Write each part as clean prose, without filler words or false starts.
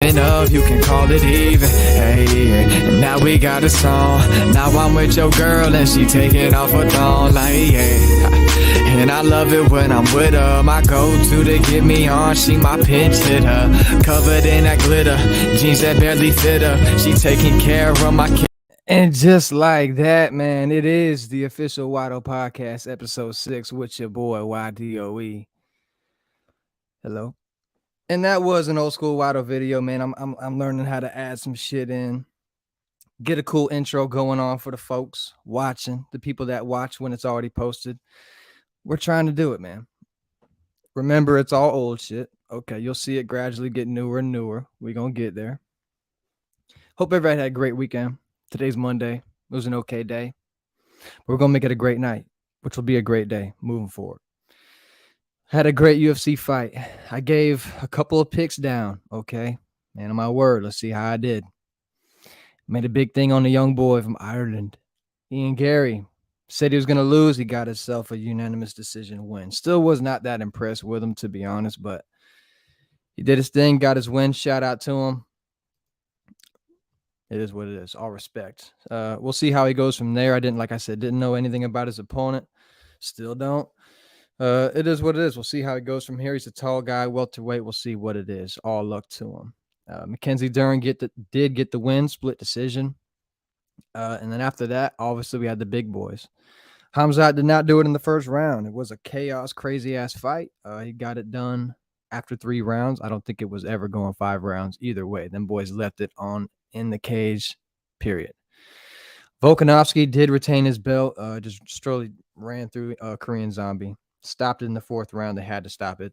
Up, you can call it even. Hey, and now we got a song. Now I'm with your girl and she taking off her thong like yeah. And I love it when I'm with her. My go-to to get me on. She my pinch hitter, covered in that glitter, jeans that barely fit her. She taking care of my kids. And just like that, man, it is the official Wydoe podcast, episode 6, with your boy Wydoe. Hello. And that was an old school Wydoe video, man. I'm learning how to add some shit in, get a cool intro going on for the folks watching, the people that watch when it's already posted. We're trying to do it, man. Remember, it's all old shit. Okay, you'll see it gradually get newer and newer. We're gonna get there. Hope everybody had a great weekend. Today's Monday. It was an okay day. But we're gonna make it a great night, which will be a great day moving forward. Had a great UFC fight. I gave a couple of picks down, okay? Man of my word, let's see how I did. Made a big thing on the young boy from Ireland. Ian Gary said he was going to lose. He got himself a unanimous decision win. Still was not that impressed with him, to be honest, but he did his thing, got his win. Shout out to him. It is what it is. All respect. We'll see how he goes from there. Like I said, didn't know anything about his opponent. Still don't. It is what it is. We'll see how it goes from here. He's a tall guy, welterweight. We'll see what it is. All luck to him. Mackenzie Dern did get the win, split decision. And then after that, obviously, we had the big boys. Hamzat did not do it in the first round. It was a chaos, crazy-ass fight. He got it done after 3 rounds. I don't think it was ever going 5 rounds either way. Them boys left it on in the cage, period. Volkanovski did retain his belt, just slowly ran through Korean Zombie. Stopped it in the 4th round. They had to stop it.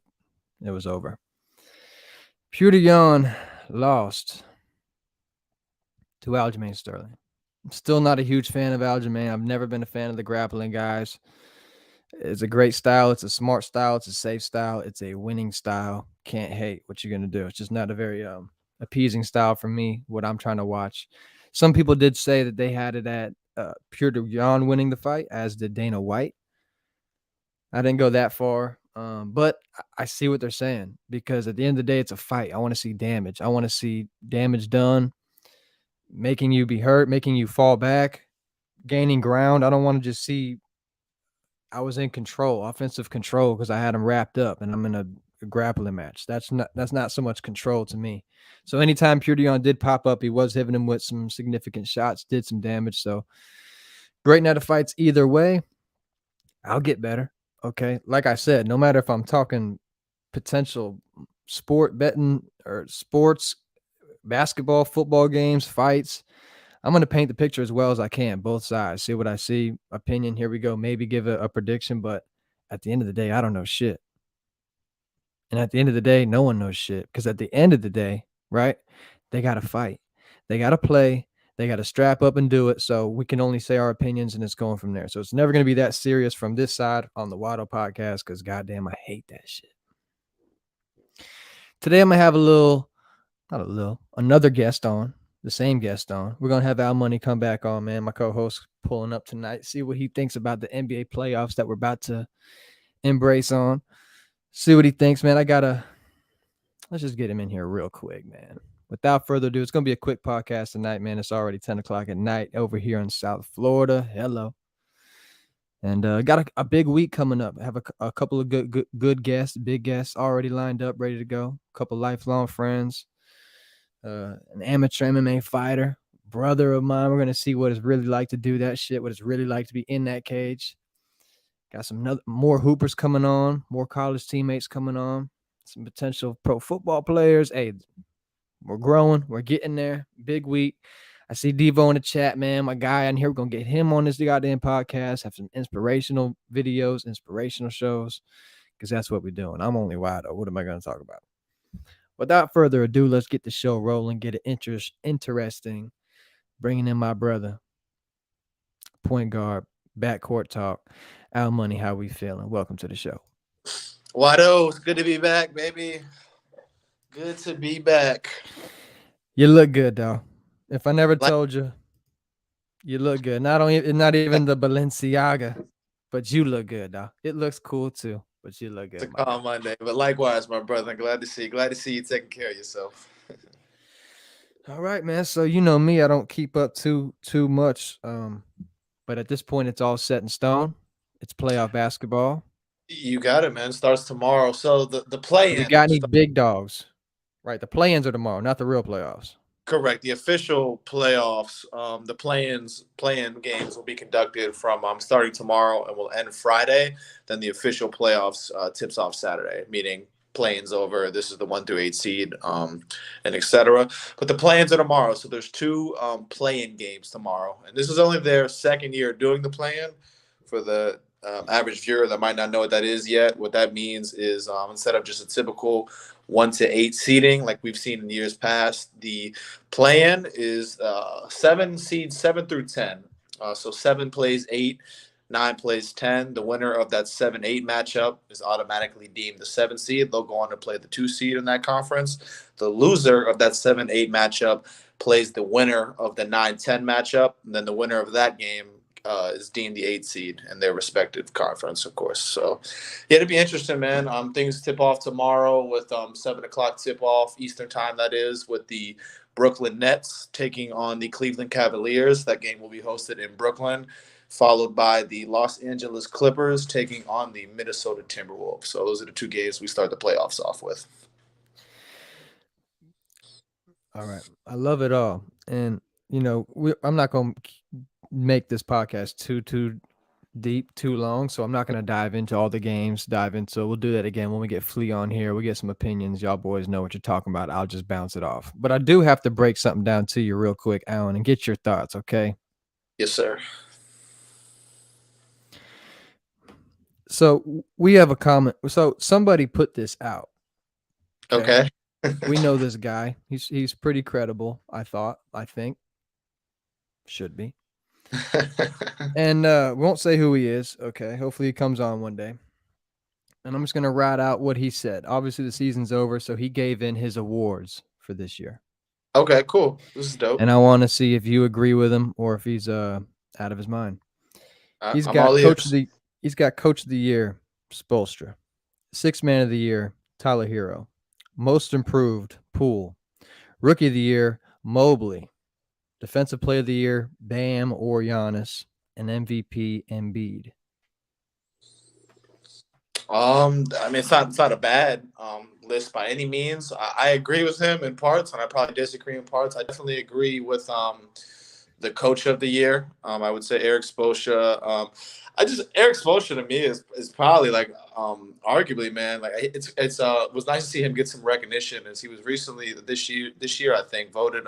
It was over. Petr Yan lost to Aljamain Sterling. I'm still not a huge fan of Aljamain. I've never been a fan of the grappling guys. It's a great style. It's a smart style. It's a safe style. It's a winning style. Can't hate what you're going to do. It's just not a very appeasing style for me, what I'm trying to watch. Some people did say that they had it at Petr Yan winning the fight, as did Dana White. I didn't go that far, but I see what they're saying, because at the end of the day, it's a fight. I want to see damage. I want to see damage done, making you be hurt, making you fall back, gaining ground. I don't want to just see I was in control, offensive control, because I had him wrapped up and I'm in a grappling match. That's not so much control to me. So anytime Petr Yan did pop up, he was hitting him with some significant shots, did some damage. So great night of fights either way. I'll get better. Okay. Like I said, no matter if I'm talking potential sport betting or sports, basketball, football games, fights, I'm going to paint the picture as well as I can, both sides. See what I see, opinion, here we go. Maybe give a prediction, but at the end of the day, I don't know shit. And at the end of the day, no one knows shit, because at the end of the day, right, they got to fight. They got to play. They got to strap up and do it. So we can only say our opinions, and it's going from there. So it's never going to be that serious from this side on the Wydoe podcast, because goddamn, I hate that shit. Today I'm going to have another guest on, the same guest on. We're going to have Al Money come back on, man. My co-host pulling up tonight. See what he thinks about the NBA playoffs that we're about to embrace on. See what he thinks, man. Let's just get him in here real quick, man. Without further ado, it's going to be a quick podcast tonight, man. It's already 10 o'clock at night over here in South Florida. Hello. And got a big week coming up. I have a couple of good guests, big guests already lined up, ready to go. A couple lifelong friends. An amateur MMA fighter, brother of mine. We're going to see what it's really like to do that shit, what it's really like to be in that cage. Got some more hoopers coming on, more college teammates coming on, some potential pro football players. Hey, we're growing. We're getting there. Big week. I see Devo in the chat, man. My guy in here. We're going to get him on this goddamn podcast, have some inspirational videos, inspirational shows, because that's what we're doing. I'm only Wydoe. What am I going to talk about? Without further ado, let's get the show rolling, get it interesting. Bringing in my brother, point guard, backcourt talk. Al Money, how we feeling? Welcome to the show. Wydoe, it's good to be back, baby. Good to be back. You look good, though. If I never told you, you look good. Not even the Balenciaga, but you look good, though. It looks cool too, but you look good. It's a calm Monday, but likewise, my brother. Glad to see you taking care of yourself. All right, man. So you know me, I don't keep up too much. But at this point, it's all set in stone. It's playoff basketball. You got it, man. Starts tomorrow. So the Do we play-in, got any big dogs? Right, the play-ins are tomorrow, not the real playoffs. correct. The official playoffs, the play-in games will be conducted from starting tomorrow and will end Friday. Then the official playoffs tips off Saturday, meaning play-ins over. This is the 1 through 8 seed, and etc. But the play-ins are tomorrow, so there's two play-in games tomorrow, and this is only their second year doing the play-in. For the average viewer that might not know what that is yet, what that means is instead of just a typical 1 to 8 seeding like we've seen in years past, the play-in is 7 seeds, 7 through 10. So 7 plays 8, 9 plays 10. The winner of that 7-8 matchup is automatically deemed the 7 seed. They'll go on to play the 2 seed in that conference. The loser of that 7-8 matchup plays the winner of the 9-10 matchup, and then the winner of that game is deemed the 8 seed in their respective conference, of course. So, yeah, it'll be interesting, man. Things tip off tomorrow with 7 o'clock tip off Eastern time. That is with the Brooklyn Nets taking on the Cleveland Cavaliers. That game will be hosted in Brooklyn, followed by the Los Angeles Clippers taking on the Minnesota Timberwolves. So those are the two games we start the playoffs off with. All right, I love it all, and I'm not gonna make this podcast too deep, too long, so I'm not gonna dive into all the games. We'll do that again when we get Flea on here. We get some opinions. Y'all boys know what you're talking about. I'll just bounce it off, but I do have to break something down to you real quick, Alan, and get your thoughts. Okay. Yes, sir. So we have a comment. So somebody put this out. Okay. We know this guy. He's pretty credible. I think should be. And we won't say who he is. Okay. Hopefully he comes on one day. And I'm just gonna write out what he said. Obviously the season's over, so he gave in his awards for this year. Okay, cool. This is dope. And I want to see if you agree with him or if he's out of his mind. He's I'm all got ears. he's got coach of the year, Spoelstra. Sixth man of the year, Tyler Hero. Most improved, Poole. Rookie of the year, Mobley. Defensive player of the year, Bam or Giannis. And MVP, Embiid. I mean, it's not a bad list by any means. I agree with him in parts, and I probably disagree in parts. I definitely agree with the coach of the year. I would say Eric Spoelstra. Eric Spoelstra to me is probably like arguably, man, like it's was nice to see him get some recognition as he was recently this year I think voted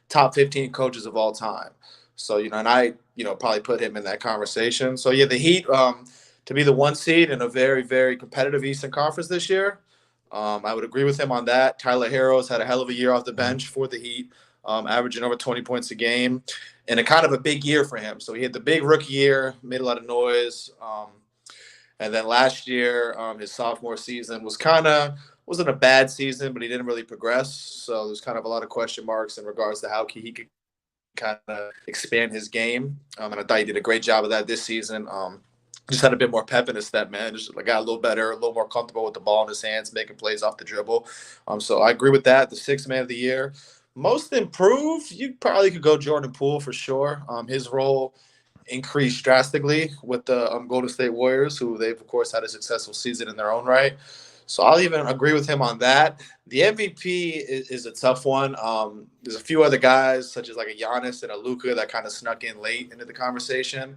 top 15 coaches of all time. So and I probably put him in that conversation. So yeah, the Heat to be the 1 seed in a very very competitive Eastern Conference this year. I would agree with him on that. Tyler Harrow's had a hell of a year off the bench for the Heat, averaging over 20 points a game, and a kind of a big year for him. So he had the big rookie year, made a lot of noise, and then last year, his sophomore season wasn't a bad season, but he didn't really progress. So there's kind of a lot of question marks in regards to how he could kind of expand his game. And I thought he did a great job of that this season. Just had a bit more pep in his step, man. Just got a little better, a little more comfortable with the ball in his hands, making plays off the dribble. So I agree with that. The sixth man of the year. Most improved, you probably could go Jordan Poole for sure. His role increased drastically with the Golden State Warriors, who they've, of course, had a successful season in their own right. So I'll even agree with him on that. The MVP is a tough one. There's a few other guys, such as like a Giannis and a Luka, that kind of snuck in late into the conversation.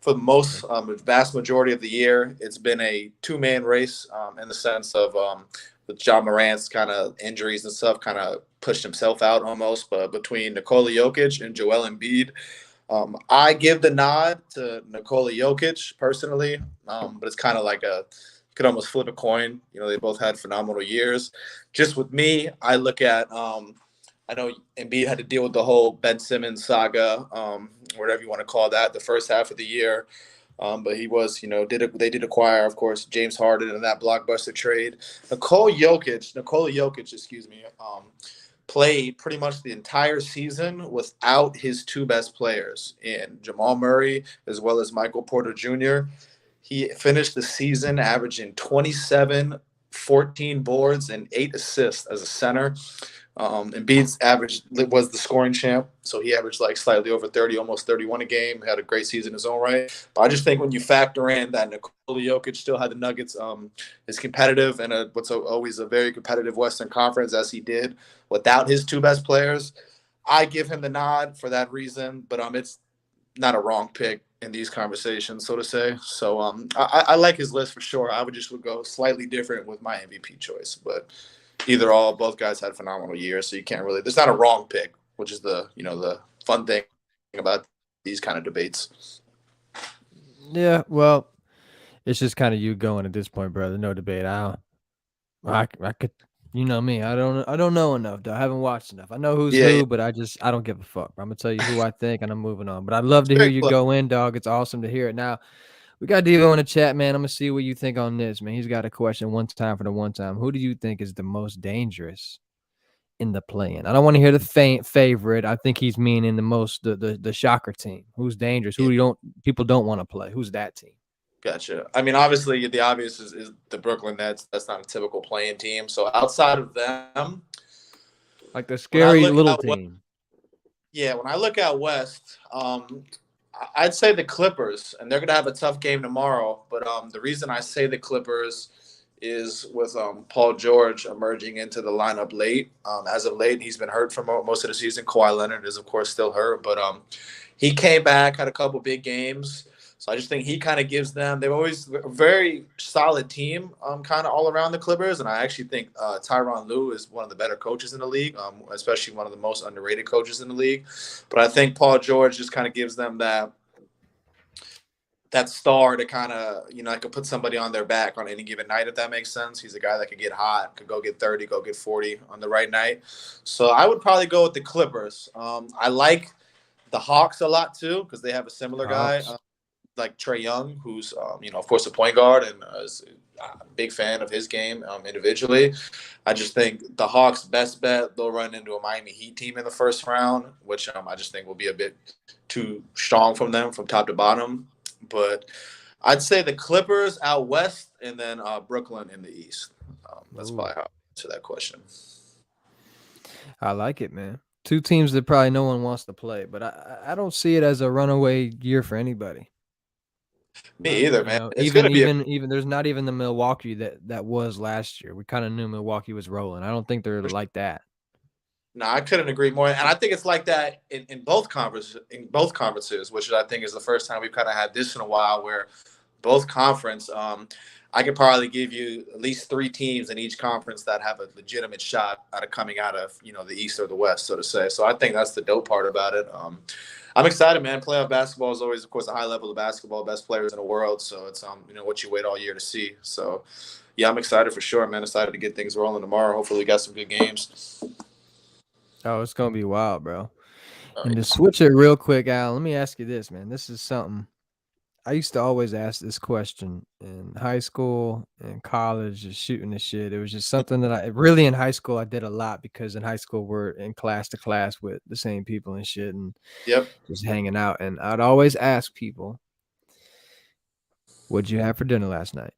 For the most vast majority of the year, it's been a two-man race in the sense of with John Morant's kind of injuries and stuff kind of pushed himself out almost. But between Nikola Jokic and Joel Embiid, I give the nod to Nikola Jokic personally, but it's kind of like you could almost flip a coin. They both had phenomenal years. Just with me, I look at I know Embiid had to deal with the whole Ben Simmons saga, whatever you want to call that, the first half of the year. But he was, they did acquire, of course, James Harden in that blockbuster trade. Nikola Jokic, excuse me, played pretty much the entire season without his two best players in Jamal Murray as well as Michael Porter Jr. He finished the season averaging 27, 14 boards, and 8 assists as a center Embiid's average was the scoring champ, so he averaged like slightly over 30, almost 31 a game. Had a great season in his own right. But I just think when you factor in that Nikola Jokic still had the Nuggets is competitive and what's always a very competitive Western Conference as he did without his two best players, I give him the nod for that reason. But it's not a wrong pick in these conversations, so to say. So I like his list for sure. I would just would go slightly different with my MVP choice, but either all, both guys had phenomenal years, so you can't really. There's not a wrong pick, which is the fun thing about these kind of debates. Yeah, well, it's just kind of you going at this point, brother. No debate. I could, you know me. I don't know enough. Though. I haven't watched enough. I know who's Yeah, yeah. who, but I don't give a fuck. I'm gonna tell you who I think, and I'm moving on. But I'd love to hear Very you close. go in, dog. It's awesome to hear it. Now we got Devo in the chat, man. I'm gonna see what you think on this, man. He's got a question. One time for the one time. Who do you think is the most dangerous in the play-in? I don't want to hear the favorite. I think he's meaning the most the shocker team. Who's dangerous? Yeah, Who you don't people don't want to play? Who's that team? gotcha. I mean, obviously, the obvious is the Brooklyn Nets. That's not a typical playing team. So outside of them, Like the when I scary look little out west, team. yeah, when I look out west, I'd say the Clippers, and they're going to have a tough game tomorrow. But the reason I say the Clippers is with Paul George emerging into the lineup late. As of late, he's been hurt for most of the season. Kawhi Leonard is, of course, still hurt, but he came back, had a couple big games. So I just think he kind of gives them. They've always a very solid team, kind of all around the Clippers, and I actually think Tyronn Lue is one of the better coaches in the league, especially one of the most underrated coaches in the league. But I think Paul George just kind of gives them that star to kind of, I could put somebody on their back on any given night, if that makes sense. He's a guy that could get hot, could go get 30, go get 40 on the right night. So I would probably go with the Clippers. I like the Hawks a lot too because they have a similar guy Hawks. like Trae Young, who's, of course, a point guard and is a big fan of his game individually. I just think the Hawks' best bet, they'll run into a Miami Heat team in the first round, which I just think will be a bit too strong from them from top to bottom. But I'd say the Clippers out west and then Brooklyn in the east. That's Ooh. probably how I answer that question. I like it, man. Two teams that probably no one wants to play, but I don't see it as a runaway year for anybody. Me either, You man. know, It's going to be a even there's not even the Milwaukee that was last year. We kind of knew Milwaukee was rolling. I don't think they're like that. No, I couldn't agree more, and I think it's like that in both conferences, which I think is the first time we've kind of had this in a while, where both conference, I could probably give you at least three teams in each conference that have a legitimate shot out of coming out of the East or the West, so to say. So I think that's the dope part about it. I'm excited, man. Playoff basketball is always, of course, a high level of basketball, best players in the world. So it's what you wait all year to see. So yeah, I'm excited for sure, man. Excited to get things rolling tomorrow. Hopefully, we got some good games. Oh, it's gonna be wild, bro. All And right. to switch it real quick, Al, let me ask you this, man. This is something I used to always ask this question in high school and college, just shooting the shit. It was just something that I really in high school I did a lot because in high school we're in class to class with the same people and shit and Yep. just hanging out. And I'd always ask people, "What'd you have for dinner last night?"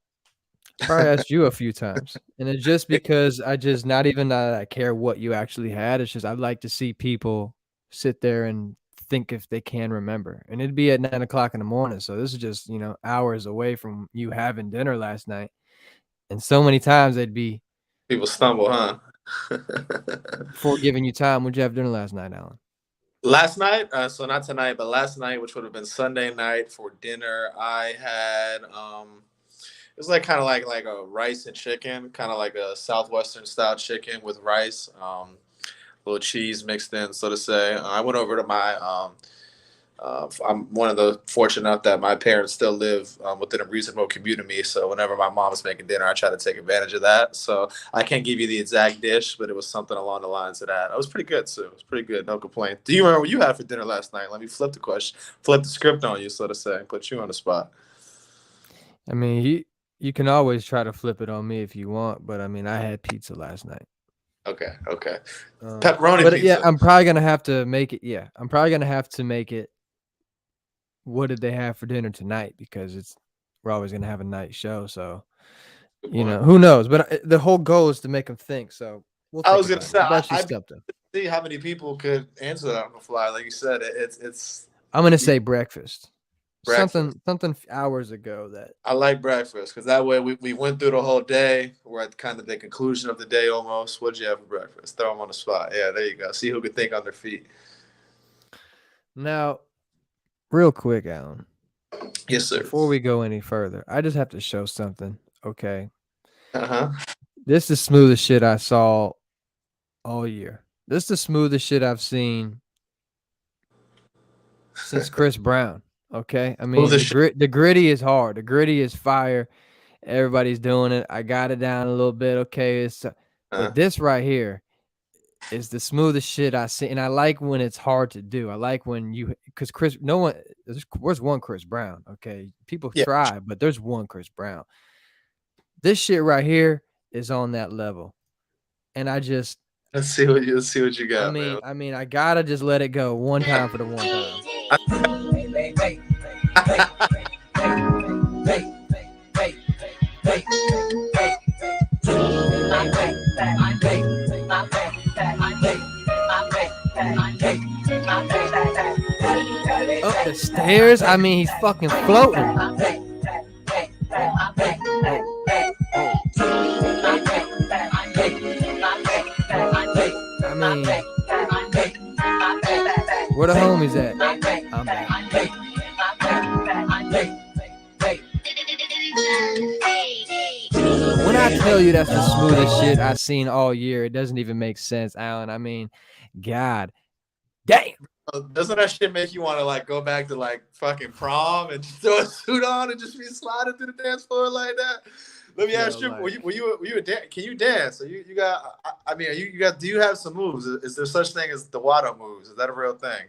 Probably asked you a few times, and it's just because I just not even that I care what you actually had. It's just I'd like to see people sit there and think if they can remember, and it'd be at 9 o'clock in the morning. So this is just hours away from you having dinner last night, and so many times they'd be People stumble, huh? before giving you time. Would you have dinner last night, Alan? Last night, so not tonight, but last night, which would have been Sunday night for dinner, I had it was like kind of like a rice and chicken, kind of like a southwestern style chicken with rice, little cheese mixed in, so to say. I went over to my I'm one of the fortunate enough that my parents still live within a reasonable commute of me. So whenever my mom is making dinner, I try to take advantage of that. So I can't give you the exact dish, but it was something along the lines of that. It was pretty good, too. It was pretty good. No complaint. Do you remember what you had for dinner last night? Let me flip the question, flip the script on you, so to say, and put you on the spot. I mean, you can always try to flip it on me if you want, but I mean, I had pizza last night. Okay, okay. Pepperoni But yeah, pizza. I'm probably gonna have to make it. Yeah, I'm probably gonna have to make it. What did they have for dinner tonight? Because we're always gonna have a night show, so Good point. who knows? But the whole goal is to make them think. So We'll I think was gonna about it. say I'm glad she I'd stepped up. see how many people could answer that on the fly. Like you said, it's I'm gonna say breakfast. breakfast. Something hours ago that I like breakfast because that way we went through the whole day. We're at kind of the conclusion of the day almost. What'd you have for breakfast? Throw them on the spot. Yeah, there you go. See who could think on their feet. now, real quick, Alan. Yes, sir. Before we go any further, I just have to show something. Okay. Uh-huh. This is the smoothest shit I saw all year. This is the smoothest shit I've seen since Chris Brown. Okay. I Who mean, the the gritty is hard. The gritty is fire. Everybody's doing it. I got it down a little bit. Okay. But this right here is the smoothest shit I see. And I like when it's hard to do. I like when because where's one Chris Brown? Okay. People Yeah. try, but there's one Chris Brown. This shit right here is on that level. And I just, Let's see what you got, man. I gotta just let it go one time for the one time. Up the stairs? I mean, he's fucking floating. I mean, where the homies at? I'm back. When I tell you that's the smoothest shit I've seen all year, it doesn't even make sense, Alan. I mean, God damn. Doesn't that shit make you want to like go back to like fucking prom and just throw a suit on and just be sliding through the dance floor like that? Let me ask you, like, were you a can you dance? So you got, I mean, do you have some moves? Is there such thing as the Wydoe moves? Is that a real thing?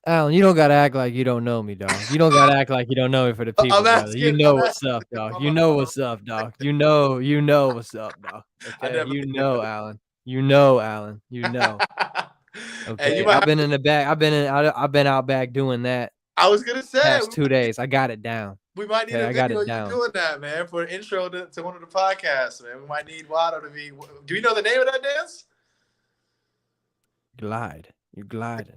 Alan, you don't gotta act like you don't know me, dog. You don't gotta act like you don't know me for the people, brother. You know what's up, dog. You know what's up, dog. You know what's up, dog. Okay, you know, Alan. You know, Alan. You know. Okay, I've been in the back. I've been out back doing that. I was gonna say past 2 days. I got it down. We might need a video of you doing that, man, for an intro to one of the podcasts, man. We might need Wydoe to be. Do you know the name of that dance? Glide. You gliding.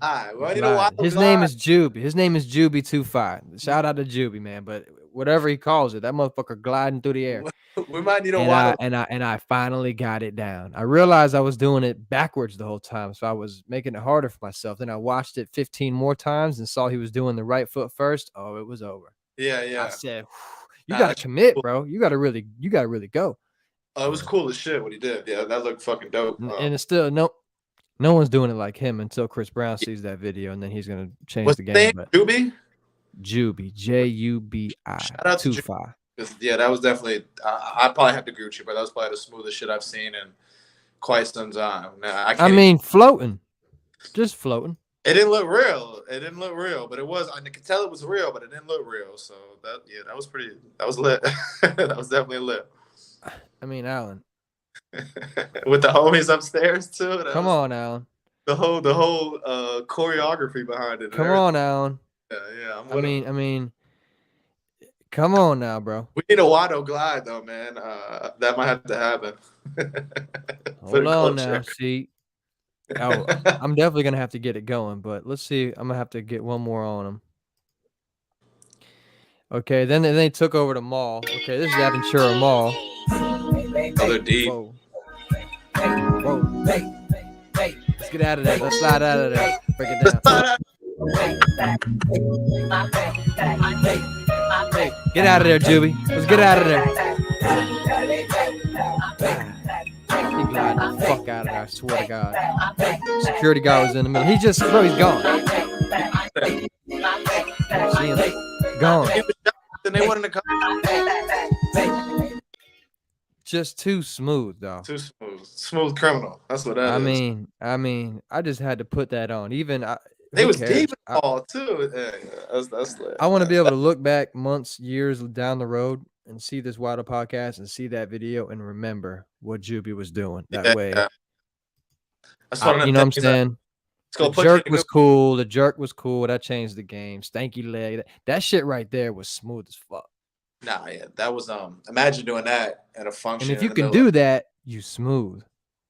His name is Juby. His name is Juby25. Shout out to Juby, man. But whatever he calls it, that motherfucker gliding through the air. We might need a Wydoe. And I finally got it down. I realized I was doing it backwards the whole time, so I was making it harder for myself. Then I watched it 15 more times and saw he was doing the right foot first. Oh, it was over. Yeah. I said, you gotta commit, bro. You gotta really go. Oh, it was cool as shit what he did. Yeah, that looked fucking dope. And it's still no one's doing it like him until Chris Brown sees that video, and then he's gonna change the game. But Juby? Juby, Jubi. Shout out to 25. Yeah, that was definitely. I probably have to agree with you, but that was probably the smoothest shit I've seen in quite some time. Now, I mean, floating, just floating. It didn't look real. But it was. I could tell it was real, but it didn't look real. So that was pretty. That was lit. That was definitely lit. I mean, Alan. With the homies upstairs too. Come on, Alan. The whole choreography behind it. Come on, Alan. Yeah. I mean, come on now, bro. We need a Wydoe glide though, man. That might have to happen. Hold on now. See, I'm definitely gonna have to get it going, but let's see. I'm gonna have to get one more on him. Okay, then they took over the mall. Okay, this is Aventura Mall. Other deep. Whoa. Let's get out of there. Let's slide out of there. Break it down. Hey, get out of there, Juby. Let's get out of there. He glided the fuck out of there, I swear to God. Security guard was in the middle. He's gone. See him? Gone. Then they wanted to come. Just too smooth, though. Too smooth. Smooth criminal. That's what that is. I mean, I just had to put that on. They was deep in the ball, too. That's lit. I want to be able to look back months, years down the road and see this Wydoe podcast and see that video and remember what Juby was doing. That way. Yeah. You know what I'm saying? The jerk was cool. The jerk was cool. That changed the game. Stanky leg. That shit right there was smooth as fuck. Nah, yeah, that was imagine doing that at a function. And if you can do that, you smooth.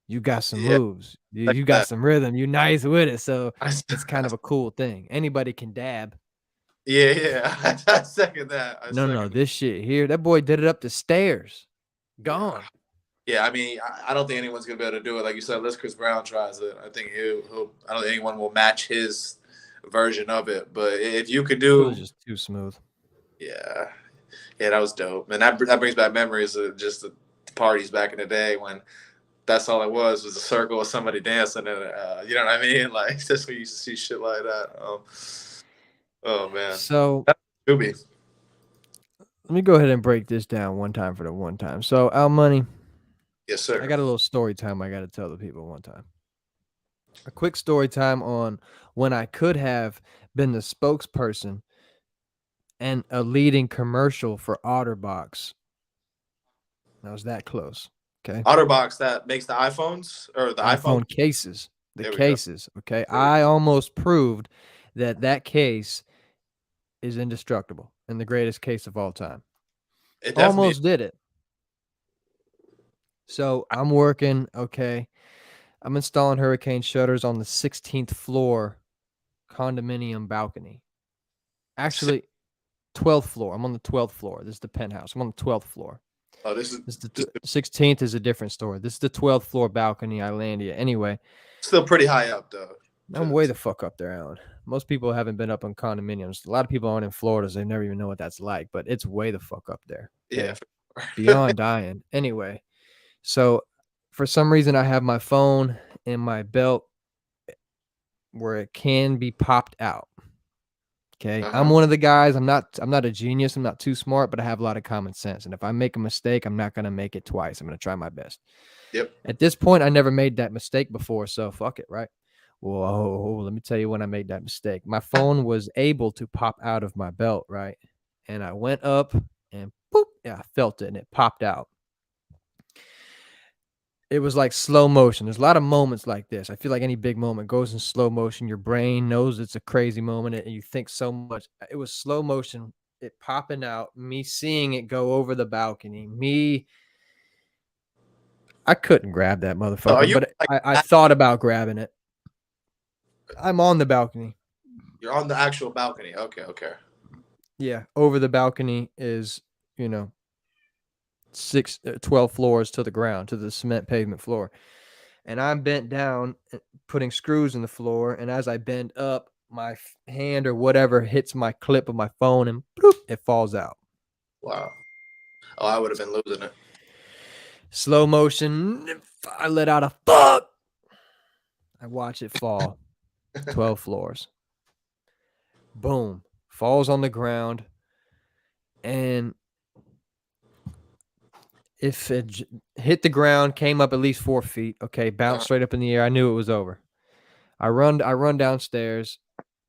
You got some Yeah, moves. like You got that. some rhythm. You nice with it. So I, it's kind of a cool thing. Anybody can dab. yeah, yeah. I second that. I No, no, second. this shit here. That boy did it up the stairs. Yeah, Gone. yeah. I mean, I don't think anyone's gonna be able to do it. Like you said, unless Chris Brown tries it. I think he'll. I don't think anyone will match his version of it. But if you could It was do, just too smooth. yeah, yeah, that was dope, and that brings back memories of just the parties back in the day when that's all it was a circle of somebody dancing, and you know what I mean? Like just we used to see shit like that. Oh man, So that's Scooby. let me go ahead and break this down one time for the one time. So Al Money, Yes, I sir. got a little story time I got to tell the people one time. A quick story time on when I could have been the spokesperson and a leading commercial for OtterBox. I was that close. Okay. OtterBox that makes the iPhones or the iPhone. iPhone cases, the There we go. cases. Okay. There we I almost proved that that case is indestructible and the greatest case of all time. It definitely. Almost did it. So I'm working. Okay. I'm installing hurricane shutters on the 16th floor condominium balcony. Actually, 12th floor. I'm on the 12th floor. This is the penthouse. I'm on the 12th floor. Oh, this is This is this the 16th is a different story. This is the 12th floor balcony I landed at. Anyway, still pretty high up though. I'm way the fuck up there, Alan. Most people haven't been up in condominiums. A lot of people aren't in Florida, so they never even know what that's like, but it's way the fuck up there. Yeah. Okay. Beyond dying. Anyway, so for some reason I have my phone in my belt where it can be popped out. Okay. I'm Uh-huh. one of the guys. I'm not a genius. I'm not too smart, but I have a lot of common sense. And if I make a mistake, I'm not going to make it twice. I'm going to try my best. Yep. At this point, I never made that mistake before, so fuck it, right? Whoa, let me tell you when I made that mistake. My phone was able to pop out of my belt, right? And I went up and boop, yeah, I felt it and it popped out. It was like slow motion. There's a lot of moments like this. I feel like any big moment goes in slow motion. Your brain knows it's a crazy moment and you think so much. It was slow motion, it popping out, me seeing it go over the balcony, I couldn't grab that So are motherfucker, you but like I thought about grabbing it. I'm on the balcony. you're on the actual balcony? Okay, okay. Yeah, over the balcony is, 12 floors to the ground, to the cement pavement floor. And I'm bent down, putting screws in the floor. And as I bend up, my hand or whatever hits my clip of my phone and bloop, it falls out. Wow. Oh, I would have been losing it. Slow motion. I let out a fuck. I watch it fall 12 floors. Boom. Falls on the ground. And if it hit the ground, came up at least 4 feet, okay, bounced straight up in the air, I knew it was over. I run downstairs,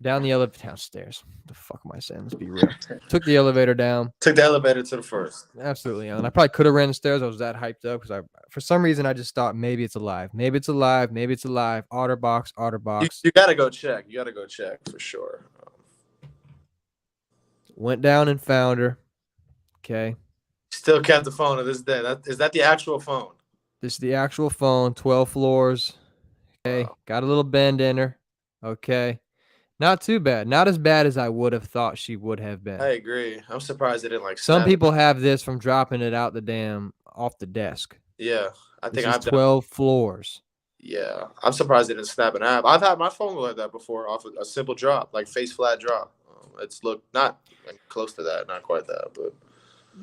down the elevator, downstairs. What the fuck am I saying? Let's be real. Took the elevator down. Took the elevator to the first. Absolutely, and I probably could have ran the stairs. I was that hyped up because for some reason, I just thought maybe it's alive. Maybe it's alive. Maybe it's alive. OtterBox, OtterBox. You gotta go check. You gotta go check for sure. Went down and found her. Okay. Still kept the phone to this day. Is that the actual phone? This is the actual phone, 12 floors. Okay. Wow. Got a little bend in her. Okay. Not too bad. Not as bad as I would have thought she would have been. I agree. I'm surprised they didn't like Some snap. people have this from dropping it out the damn off the desk. Yeah, I This think is I've done. 12 floors. Yeah, I'm surprised they didn't snap an app. I've had my phone like that before off a simple drop, like face flat drop. It's looked not close to that, not quite that, but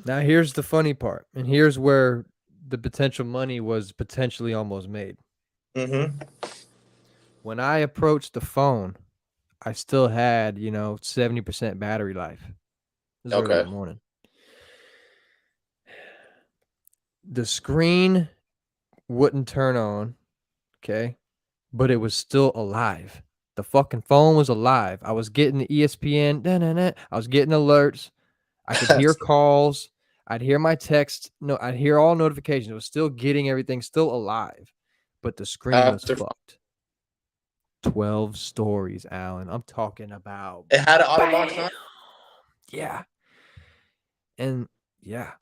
Now here's the funny part, and here's where the potential money was potentially almost made. mm-hmm. When I approached the phone, I still had, 70% battery life. This is early in Okay. the morning. The screen wouldn't turn on, okay? But it was still alive. The fucking phone was alive. I was getting the ESPN, I was getting alerts. I could hear calls. I'd hear my text. No, I'd hear all notifications. It was still getting everything, still alive. But the screen was After fucked. 12 stories, Alan. I'm talking about. it had an OtterBox Bam! on. Yeah. And yeah.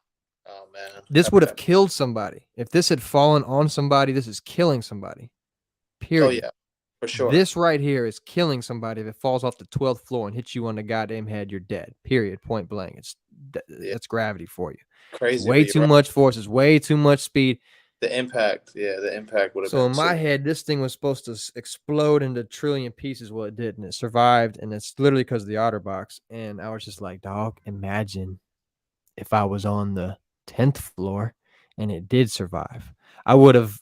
Oh man. This would have Okay. killed somebody. If this had fallen on somebody, this is killing somebody. Oh Period. yeah, for sure. This right here is killing somebody. If it falls off the 12th floor and hits you on the goddamn head, you're dead. Period. Point blank. Yeah, That's gravity for you. It's crazy, way but you're too right. much force. It's way too much speed. The impact, yeah, the impact would have So been in my too. head, this thing was supposed to explode into a trillion pieces. Well, it did, and it survived. And it's literally because of the OtterBox. And I was just like, dog, imagine if I was on the 10th floor and it did survive. I would have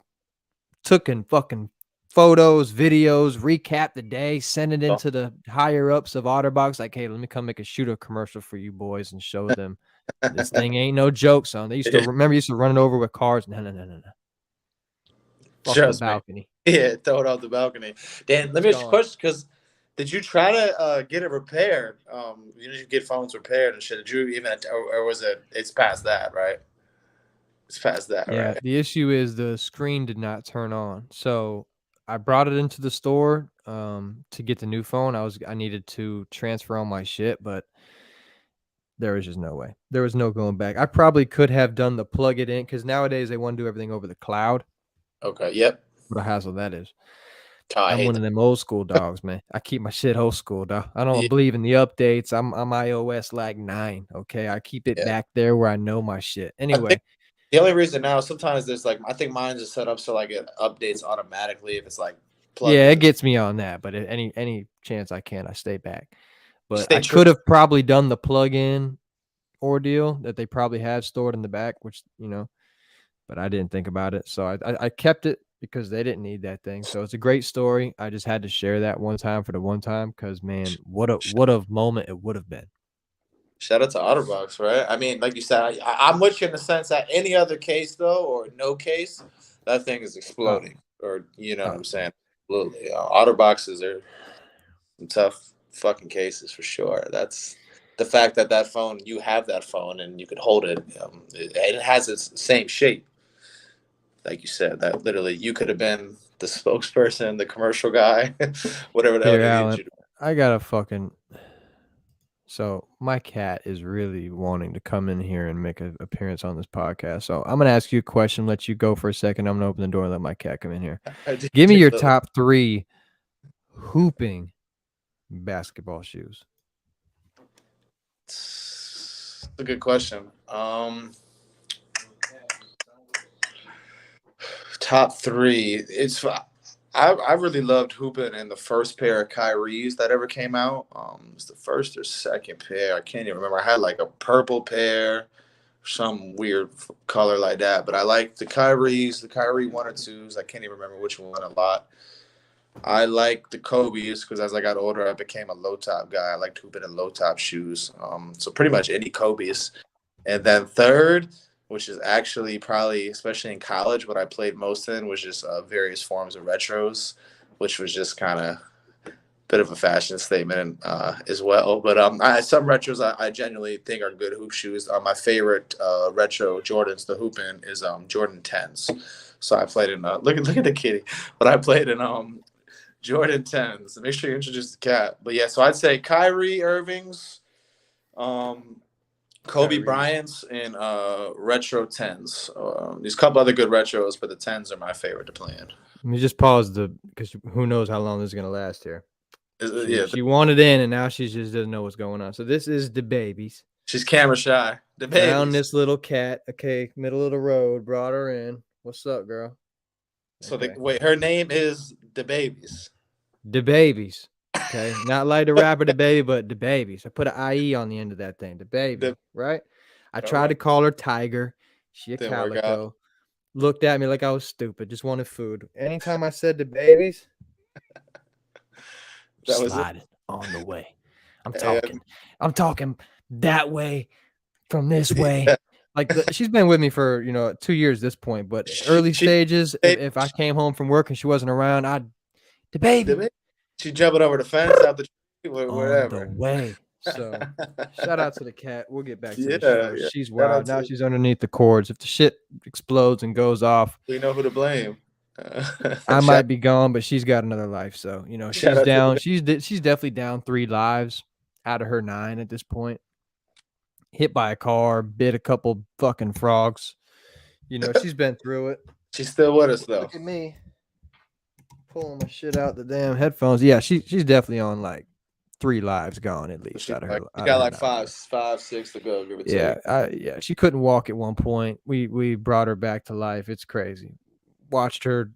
taken fucking photos, videos, recap the day, send it into the higher ups of OtterBox. Like, hey, let me come make a shooter commercial for you boys and show them this thing ain't no joke, son. They used to run it over with cars. No, no, no, no, no. Fuck the Trust me. balcony. Yeah, throw it out the balcony. Dan, let It's me ask you a gone. question because did you try to get it repaired? You get phones repaired and shit. Did you even, or was it? It's past that, right? It's past that, Yeah, right? the issue is the screen did not turn on. So I brought it into the store to get the new phone. I needed to transfer all my shit, but there was just no way. There was no going back. I probably could have done the plug it in because nowadays they want to do everything over the cloud. Okay. Yep. What a hassle that is. Oh, I I'm hate one of that. them old school dogs, man. I keep my shit old school, dog. I don't Yeah. believe in the updates. I'm iOS like 9. Okay. I keep it Yeah. back there where I know my shit. I think Anyway. the only reason now sometimes there's like I think mine's is set up so like it updates automatically if it's like plugged Yeah, it in. gets me on that, but any chance I can, I stay back. You But stay I true. could have probably done the plug-in ordeal that they probably have stored in the back, which but I didn't think about it, so I kept it because they didn't need that thing. So it's a great story. I just had to share that one time for the one time because man, what a moment it would have been. Shout out to Otterbox, right? I mean, like you said, I'm with you in the sense that any other case though, or no case, that thing is Oh, exploding. Or you know what oh, I'm saying? Absolutely. Otterboxes are some tough fucking cases for sure. That's the fact that that phone, you have that phone and you could hold it. It has its same shape, like you said. That literally you could have been the spokesperson, the commercial guy, whatever the hell here, they needed Alan, you to. I got a fucking. So my cat is really wanting to come in here and make an appearance on this podcast. So I'm gonna ask you a question, let you go for a second. I'm gonna open the door and let my cat come in here. I did, Give me your Lily. top 3 hooping basketball shoes. It's a good question. Top three. I really loved hooping in the first pair of Kyrie's that ever came out. It was the first or second pair. I can't even remember. I had like a purple pair, some weird color like that. But I liked the Kyrie's, the Kyrie one or twos. I can't even remember which one a lot. I like the Kobe's because as I got older, I became a low top guy. I liked hooping in low top shoes. So pretty much any Kobe's. And then third, which is actually probably, especially in college, what I played most in was just various forms of retros, which was just kind of a bit of a fashion statement as well. But some retros I genuinely think are good hoop shoes. My favorite retro Jordans, the hooping, is Jordan 10s. So I played in, look at the kitty, but I played in Jordan 10s. Make sure you introduce the cat. But yeah, so I'd say Kyrie Irving's. Kobe Kyrie. Bryant's and retro tens. There's a couple other good retros, but the tens are my favorite to play in. Let me just pause because who knows how long this is gonna last here. Yeah, She wanted in and now she just doesn't know what's going on. So this is the babies. she's camera shy. The Found babies. this little cat. Okay, middle of the road. Brought her in. What's up, girl? So Okay. wait, her name is the babies. The babies. Okay. Not like the rapper the baby, but the babies. I put an IE on the end of that thing. The baby. The, Right? I all tried right, to call her Tiger. She a didn't work out. calico. Looked at me like I was stupid. Just wanted food. Anytime I said the babies, That was it. sliding on the way. I'm And, talking. I'm talking that way from this way. yeah, Like she's been with me for 2 years at this point, but she early she stages, if I came home from work and she wasn't around, the baby she jumping over the fence out the tree, on the whatever. way. So shout out to the cat. We'll get back to the Yeah, show. yeah. She's Shout out wild. Now to she's underneath the cords. If the shit explodes and goes off, we know who to blame. I Shout, might be gone, but she's got another life. So, shout she's out to down. the She's definitely down 3 lives out of her 9 at this point. Hit by a car, bit a couple fucking frogs. She's been through it. She's still with us though. Look at me pulling my shit out the damn headphones. Yeah, she's definitely on like 3 lives gone at least She out of her like she out of got her like knowledge. 6 to go, give or Yeah, take. she couldn't walk at one point. We brought her back to life. It's crazy. Watched her,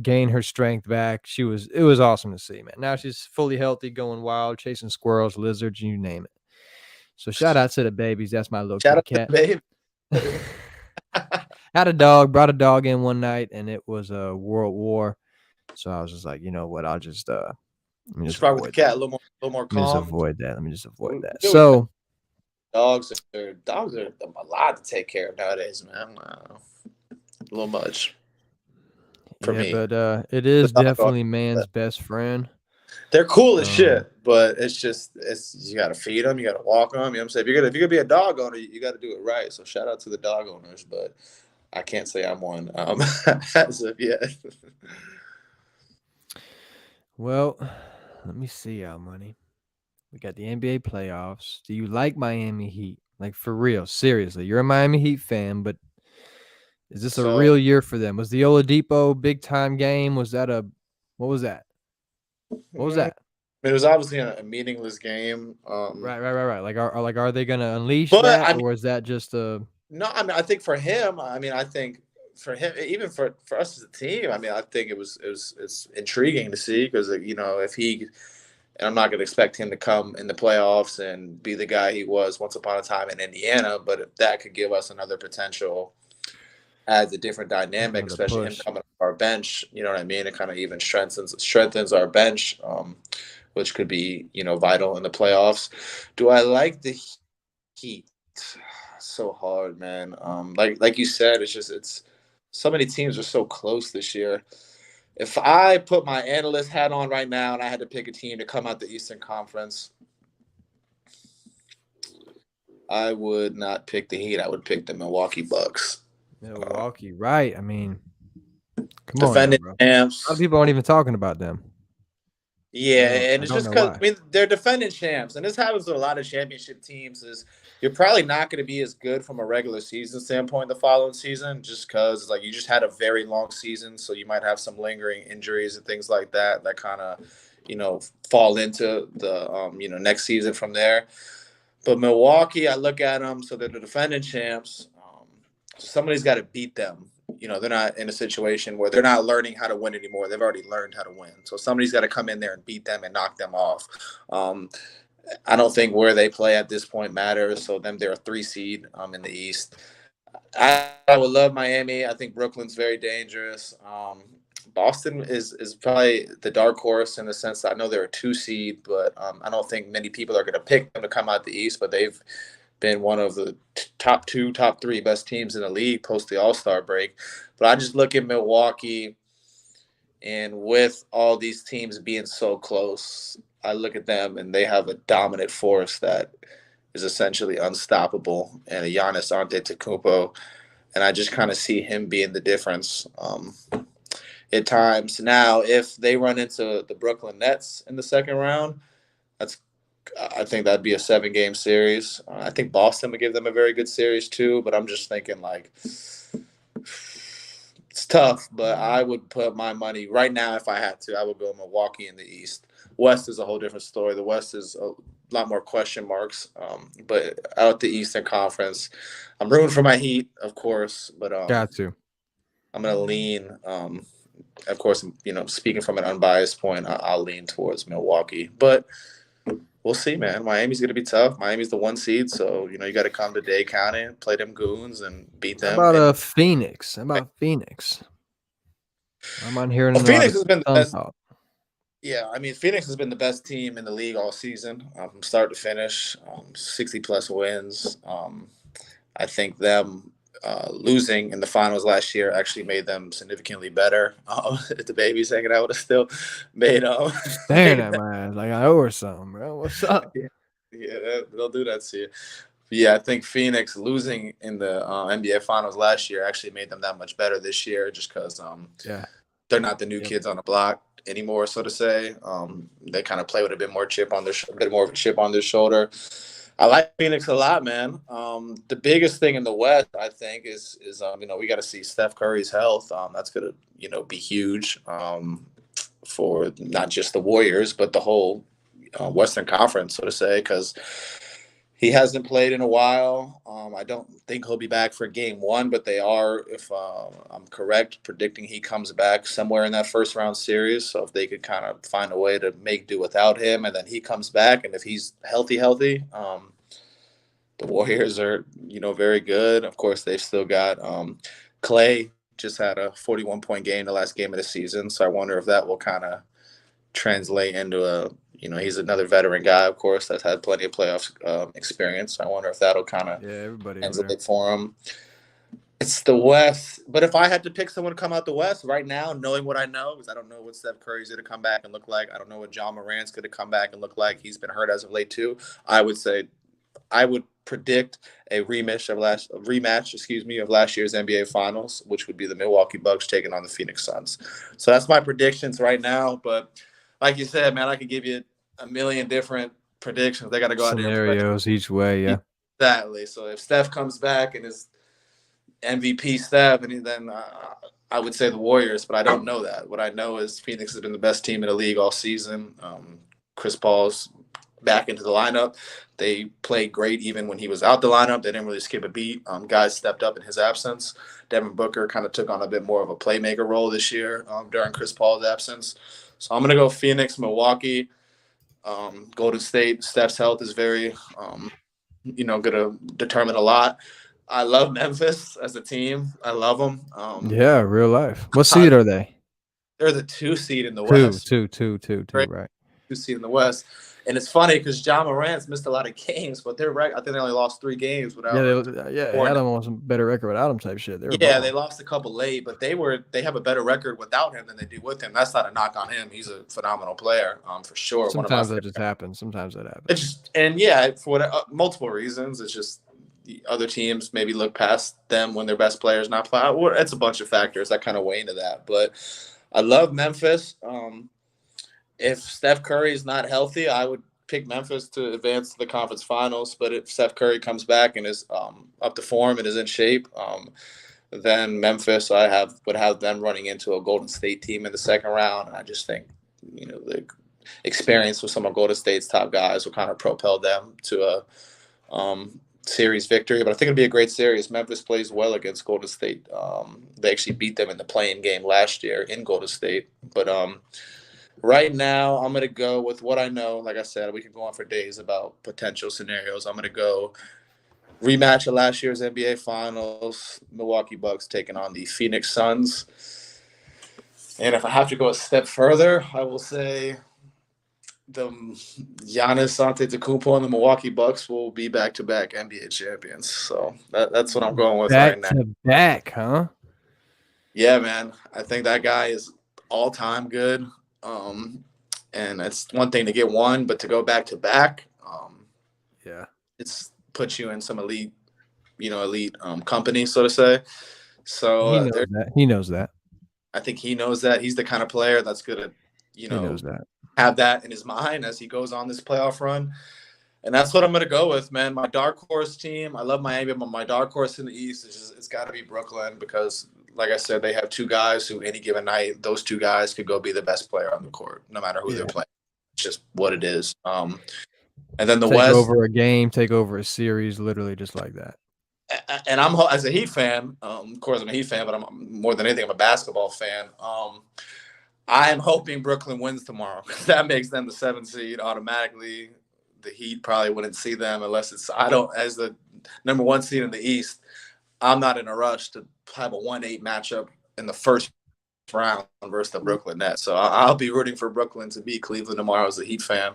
gain her strength back. It was awesome to see, man. Now she's fully healthy, going wild, chasing squirrels, lizards, you name it. So shout out to the babies. That's my little Shout kitty out to cat. the baby. Had a dog, brought a dog in one night, and it was a world war. So I was just like, you know what? Let me Just just rock with the avoid cat that. a little more Let me just calm. avoid that. Let me just avoid We that. good with So dogs are a lot to take care of nowadays, man. A little much for yeah, me. but it The is dog owner, definitely but man's best friend. they're cool as Um, shit, but it's you got to feed them, you got to walk them. You know what I'm saying? If you're gonna be a dog owner, you got to do it right. So shout out to the dog owners, but I can't say I'm one as of yet. well, let me see y'all money. We got the NBA playoffs. Do you like Miami Heat? Like for real, seriously. You're a Miami Heat fan, but is this a So real year for them? Was the Oladipo big time game? Was that a what was that? What was I that? mean, it was obviously a meaningless game. Right. Like are they gonna unleash But that I mean, or is that just a no, I mean, I think for him, I think for him, even for us as a team, I mean, I think it's intriguing to see because if he and I'm not going to expect him to come in the playoffs and be the guy he was once upon a time in Indiana, but if that could give us another potential, adds a different dynamic, another especially him push? coming off our bench. You know what I mean? It kind of even strengthens our bench, which could be vital in the playoffs. Do I like the Heat? So hard, man. Like you said, it's so many teams are so close this year. If I put my analyst hat on right now and I had to pick a team to come out the Eastern Conference, I would not pick the Heat. I would pick the Milwaukee Bucks. Milwaukee, right? I mean, come on now, Defending bro. A lot of champs. people aren't even talking about them. Yeah, and I it's don't just know because why. they're defending champs, and this happens with a lot of championship teams. Is you're probably not going to be as good from a regular season standpoint the following season, just because like you just had a very long season, so you might have some lingering injuries and things like that kind of fall into the next season from there. But Milwaukee, I look at them, so they're the defending champs. Somebody's got to beat them. They're not in a situation where they're not learning how to win anymore. They've already learned how to win. So somebody's got to come in there and beat them and knock them off. Um, I don't think where they play at this point matters. So they're a 3 seed in the East. I would love Miami. I think Brooklyn's very dangerous. Boston is probably the dark horse in the sense that I know they're a 2 seed, but I don't think many people are going to pick them to come out the East. But they've been one of the top 2, top 3 best teams in the league post the All-Star break. But I just look at Milwaukee, and with all these teams being so close, I look at them and they have a dominant force that is essentially unstoppable, and a Giannis Antetokounmpo, and I just kind of see him being the difference at times. Now, if they run into the Brooklyn Nets in the second round, that's I think that'd be a 7-game series. I think Boston would give them a very good series too, but I'm just thinking like it's tough. But I would put my money right now if I had to. I would go Milwaukee in the East. West is a whole different story. The West is a lot more question marks. But out the Eastern Conference, I'm rooting for my Heat, of course, but Got to. I'm gonna lean. Of course, speaking from an unbiased point, I'll lean towards Milwaukee, but we'll see, man. Miami's gonna be tough. Miami's the 1 seed, so you got to come to Dade County, play them goons, and beat How them. about And Phoenix? How about Phoenix? I'm on hearing well, a lot Phoenix of has been the some best. talk. Yeah, I mean, Phoenix has been the best team in the league all season, from start to finish. 60+ wins. I think them losing in the finals last year actually made them significantly better. The baby's hanging out with us still, made Staring made at my ass like I owe her something, bro. What's up? yeah, they'll do that to you. Yeah, I think Phoenix losing in the NBA Finals last year actually made them that much better this year, just because Yeah. they're not the new Yep. kids on the block anymore, so to say. They kind of play with a bit more of a chip on their shoulder. I like Phoenix a lot, man. The biggest thing in the West, I think, is we got to see Steph Curry's health. That's gonna be huge for not just the Warriors but the whole Western Conference, so to say, because he hasn't played in a while. I don't think he'll be back for game one, but they are, if I'm correct, predicting he comes back somewhere in that first round series. So if they could kind of find a way to make do without him, and then he comes back, and if he's healthy, the Warriors are, very good. Of course, they've still got Clay just had a 41-point game the last game of the season. So I wonder if that will kind of translate into he's another veteran guy, of course, that's had plenty of playoff experience. I wonder if that'll kind of everybody over there. translate for him. It's the West, but if I had to pick someone to come out the West right now, knowing what I know, because I don't know what Steph Curry's going to come back and look like, I don't know what John Morant's going to come back and look like. He's been hurt as of late too. I would predict a rematch of last year's NBA Finals, which would be the Milwaukee Bucks taking on the Phoenix Suns. So that's my predictions right now. But like you said, man, I could give you a million different predictions. They got to go out there and play. Scenarios each way, yeah. Exactly. So if Steph comes back and is MVP Steph, and then I would say the Warriors, but I don't know that. What I know is Phoenix has been the best team in the league all season. Chris Paul's back into the lineup. They played great even when he was out the lineup. They didn't really skip a beat. Guys stepped up in his absence. Devin Booker kind of took on a bit more of a playmaker role this year during Chris Paul's absence. So I'm going to go Phoenix, Milwaukee, Golden State. Steph's health is very, going to determine a lot. I love Memphis as a team. I love them. Yeah, real life. What seed are they? They're the 2 seed in the West. Two, right. 2 seed in the West. And it's funny because John Morant's missed a lot of games, but I think they only lost 3 games without. Adam wants a better record without him type shit. They lost a couple late, but they have a better record without him than they do with him. That's not a knock on him. He's a phenomenal player, for sure. Sometimes that just happens. For multiple reasons. It's just the other teams maybe look past them when their best players not playing. It's a bunch of factors that kind of weigh into that. But I love Memphis. If Steph Curry is not healthy, I would pick Memphis to advance to the conference finals. But if Steph Curry comes back and is up to form and is in shape, then Memphis, would have them running into a Golden State team in the second round. And I just think, the experience with some of Golden State's top guys will kind of propel them to a series victory. But I think it'll be a great series. Memphis plays well against Golden State. They actually beat them in the play-in game last year in Golden State. But right now, I'm going to go with what I know. Like I said, we can go on for days about potential scenarios. I'm going to go rematch of last year's NBA Finals, Milwaukee Bucks taking on the Phoenix Suns. And if I have to go a step further, I will say the Giannis Antetokounmpo and the Milwaukee Bucks will be back-to-back NBA champions. So that's what I'm going with right now. Back-to-back, huh? Yeah, man. I think that guy is all-time good. And it's one thing to get one, but to go back-to-back, it's puts you in some elite company, so to say. So he knows that. I think he knows that. He's the kind of player that's gonna, he knows that. Have that in his mind as he goes on this playoff run. And that's what I'm going to go with, man. My dark horse team, I love Miami, but my dark horse in the East it's got to be Brooklyn because, like I said, they have 2 guys who any given night, those 2 guys could go be the best player on the court, no matter who they're playing. It's just what it is. And then the West. Take over a game, take over a series, literally just like that. And I'm, as a Heat fan, of course I'm a Heat fan, but I'm more than anything, I'm a basketball fan. I am hoping Brooklyn wins tomorrow because that makes them the 7th seed automatically. The Heat probably wouldn't see them unless as the number 1 seed in the East, I'm not in a rush to have a 1-8 matchup in the first round versus the Brooklyn Nets. So I'll be rooting for Brooklyn to beat Cleveland tomorrow as a Heat fan.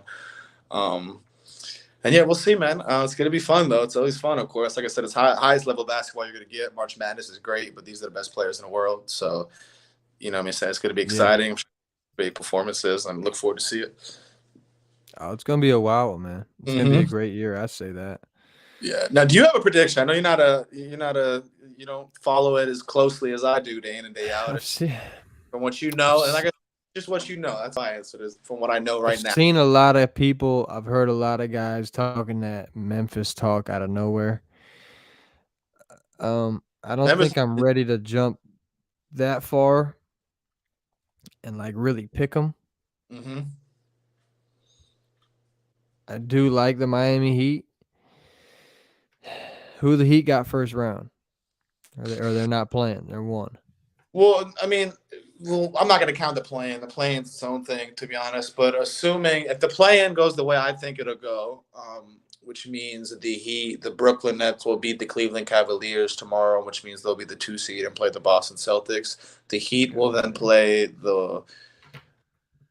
And yeah, we'll see, man. It's going to be fun, though. It's always fun, of course. Like I said, it's highest level basketball you're going to get. March Madness is great, but these are the best players in the world. So, you know what I'm saying? It's going to be exciting. Great performances, and look forward to see it. Oh, it's going to be a while, man. It's going to be a great year. I say that. Yeah. Now, do you have a prediction? I know you don't follow it as closely as I do day in and day out. From what you know, and like I just what you know. That's why I answered it from what I know I've right now. seen a lot of people. I've heard a lot of guys talking that Memphis talk out of nowhere. I don't Memphis. think I'm ready to jump that far and like really pick them. Mm-hmm. I do like the Miami Heat. Who the Heat got first round? Or they're not playing. They're one. Well, I mean, well, I'm not going to count the play-in. The play-in's its own thing, to be honest. But assuming if the play-in goes the way I think it'll go, which means the Brooklyn Nets will beat the Cleveland Cavaliers tomorrow, which means they'll be the 2 seed and play the Boston Celtics. The Heat will then play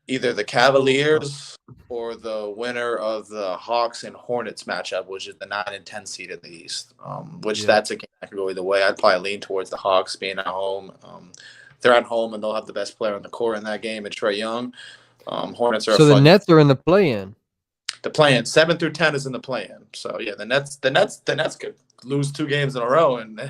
either the Cavaliers or the winner of the Hawks and Hornets matchup, which is the 9 and 10 seed in the East. Which Yep. that's a game that can go either way. I'd probably lean towards the Hawks being at home. They're at home and they'll have the best player on the court in that game, and Trae Young. Hornets are a So the fun. Nets are in the play-in. The play-in 7 through 10 is in the play-in. So yeah, the Nets could lose 2 games in a row, and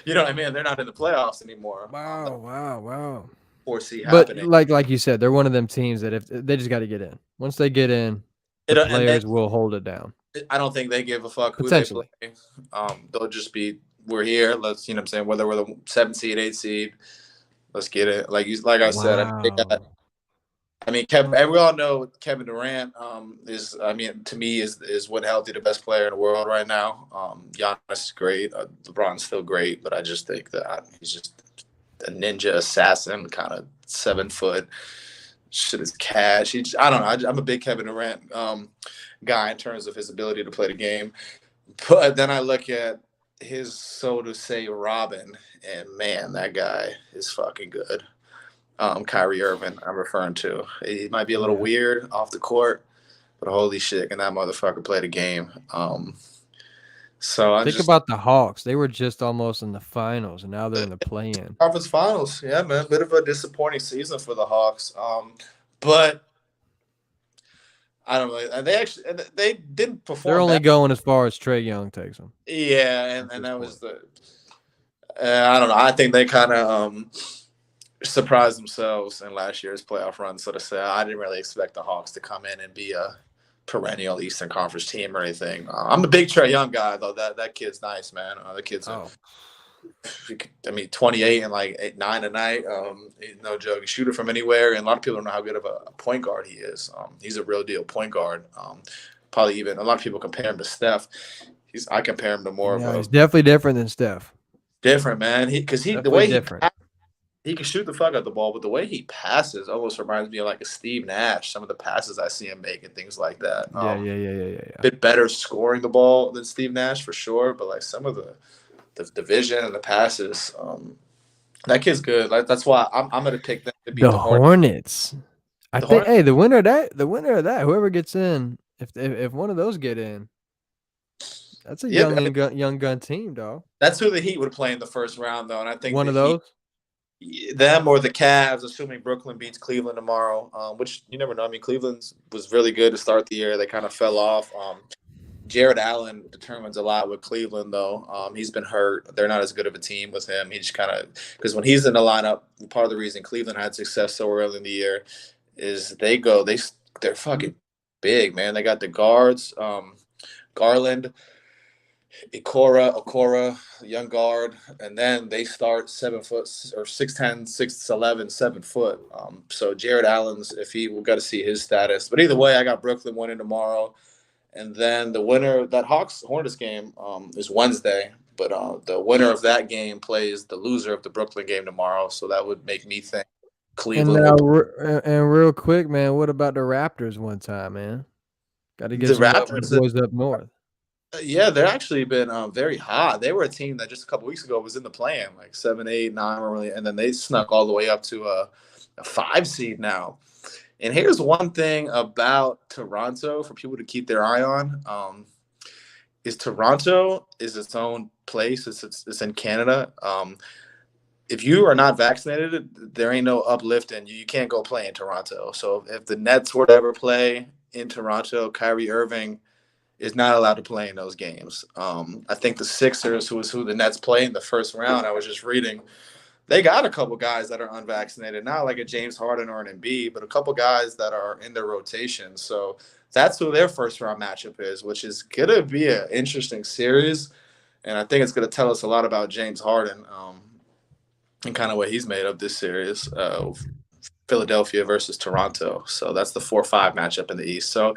you know what I mean. They're not in the playoffs anymore. Wow. Foresee But happening. like you said, they're one of them teams that if they just got to get in. Once they get in, the And they players will hold it down. I don't think they give a fuck who they play. Potentially. They'll just be, we're here. Let's, you know what I'm saying, whether we're the 7 seed, 8 seed, let's get it. Like I said, Wow. I mean, Kevin. We all know Kevin Durant is. I mean, to me, is what healthy the best player in the world right now. Giannis is great. LeBron's still great, but I just think that he's just a ninja assassin, kind of 7 foot. Shit is cash. I don't know. I'm a big Kevin Durant guy in terms of his ability to play the game. But then I look at his, so to say, Robin, and man, that guy is fucking good. Kyrie Irving, I'm referring to. He might be a Oh, little yeah. weird off the court, but holy shit, can that motherfucker play the game? So I Think just about the Hawks. They were just almost in the finals, and now they're in the play-in. conference finals, yeah, man. Bit of a disappointing season for the Hawks. But I don't know. They didn't perform They're only bad. going as far as Trae Young takes them Yeah, at and this that point. was the. I don't know. I think they kind of surprised themselves in last year's playoff run. So to say, I didn't really expect the Hawks to come in and be a perennial Eastern Conference team or anything. I'm a big Trae Young guy, though. That kid's nice, man. The kid's Oh, 28 and like 9 a night. No joke. Shooter from anywhere. And a lot of people don't know how good of a point guard he is. He's a real deal point guard. Probably even a lot of people compare him to Steph. I compare him to more of yeah, a he's definitely different than Steph. different man. The Definitely way different. he can shoot the fuck out the ball, but the way he passes almost reminds me of like a Steve Nash. Some of the passes I see him make and things like that. Yeah. Bit better scoring the ball than Steve Nash for sure, but like some of the vision and the passes, that kid's good. Like that's why I'm gonna pick them to beat The the Hornets. Hornets. I The think. Hornets. Hey, the winner of that, whoever gets in, if one of those get in, that's a Yeah, young I mean, and young gun team, dog. that's who the Heat would play in the first round, though, and I think One the of Heat, those. them or the Cavs, assuming Brooklyn beats Cleveland tomorrow, which you never know. I mean, Cleveland was really good to start the year. They kind of fell off. Jared Allen determines a lot with Cleveland, though. He's been hurt. They're not as good of a team with him. He just kind of, because when he's in the lineup, part of the reason Cleveland had success so early in the year is they're fucking big, man. They got the guards, Garland, Okora, young guard, and then they start 7 foot or 6'10", 6'11", 7 foot. So Jared Allen's, if we've got to see his status. But either way, I got Brooklyn winning tomorrow. And then the winner, that Hawks Hornets game is Wednesday, but the winner of that game plays the loser of the Brooklyn game tomorrow. So that would make me think And Cleveland now, will. and real quick, man, what about the Raptors one time, man? Got to give The some love to the Raptors, boys up north. yeah, they're actually been very hot. They were a team that just a couple weeks ago was in the play-in, like 7, 8, 9, really, and then they snuck all the way up to a 5 seed now. And here's one thing about Toronto for people to keep their eye on. Is Toronto is its own place. It's in Canada. If you are not vaccinated, there ain't no uplifting. You can't go play in Toronto. So if the Nets were to ever play in Toronto, Kyrie Irving is not allowed to play in those games. I think the Sixers, who the Nets play in the first round, I was just reading, they got a couple guys that are unvaccinated, not like a James Harden or an Embiid, but a couple guys that are in their rotation. So that's who their first round matchup is, which is gonna be an interesting series, and I think it's gonna tell us a lot about James Harden and kind of what he's made of this series. Philadelphia versus Toronto. So that's the 4-5 matchup in the East. So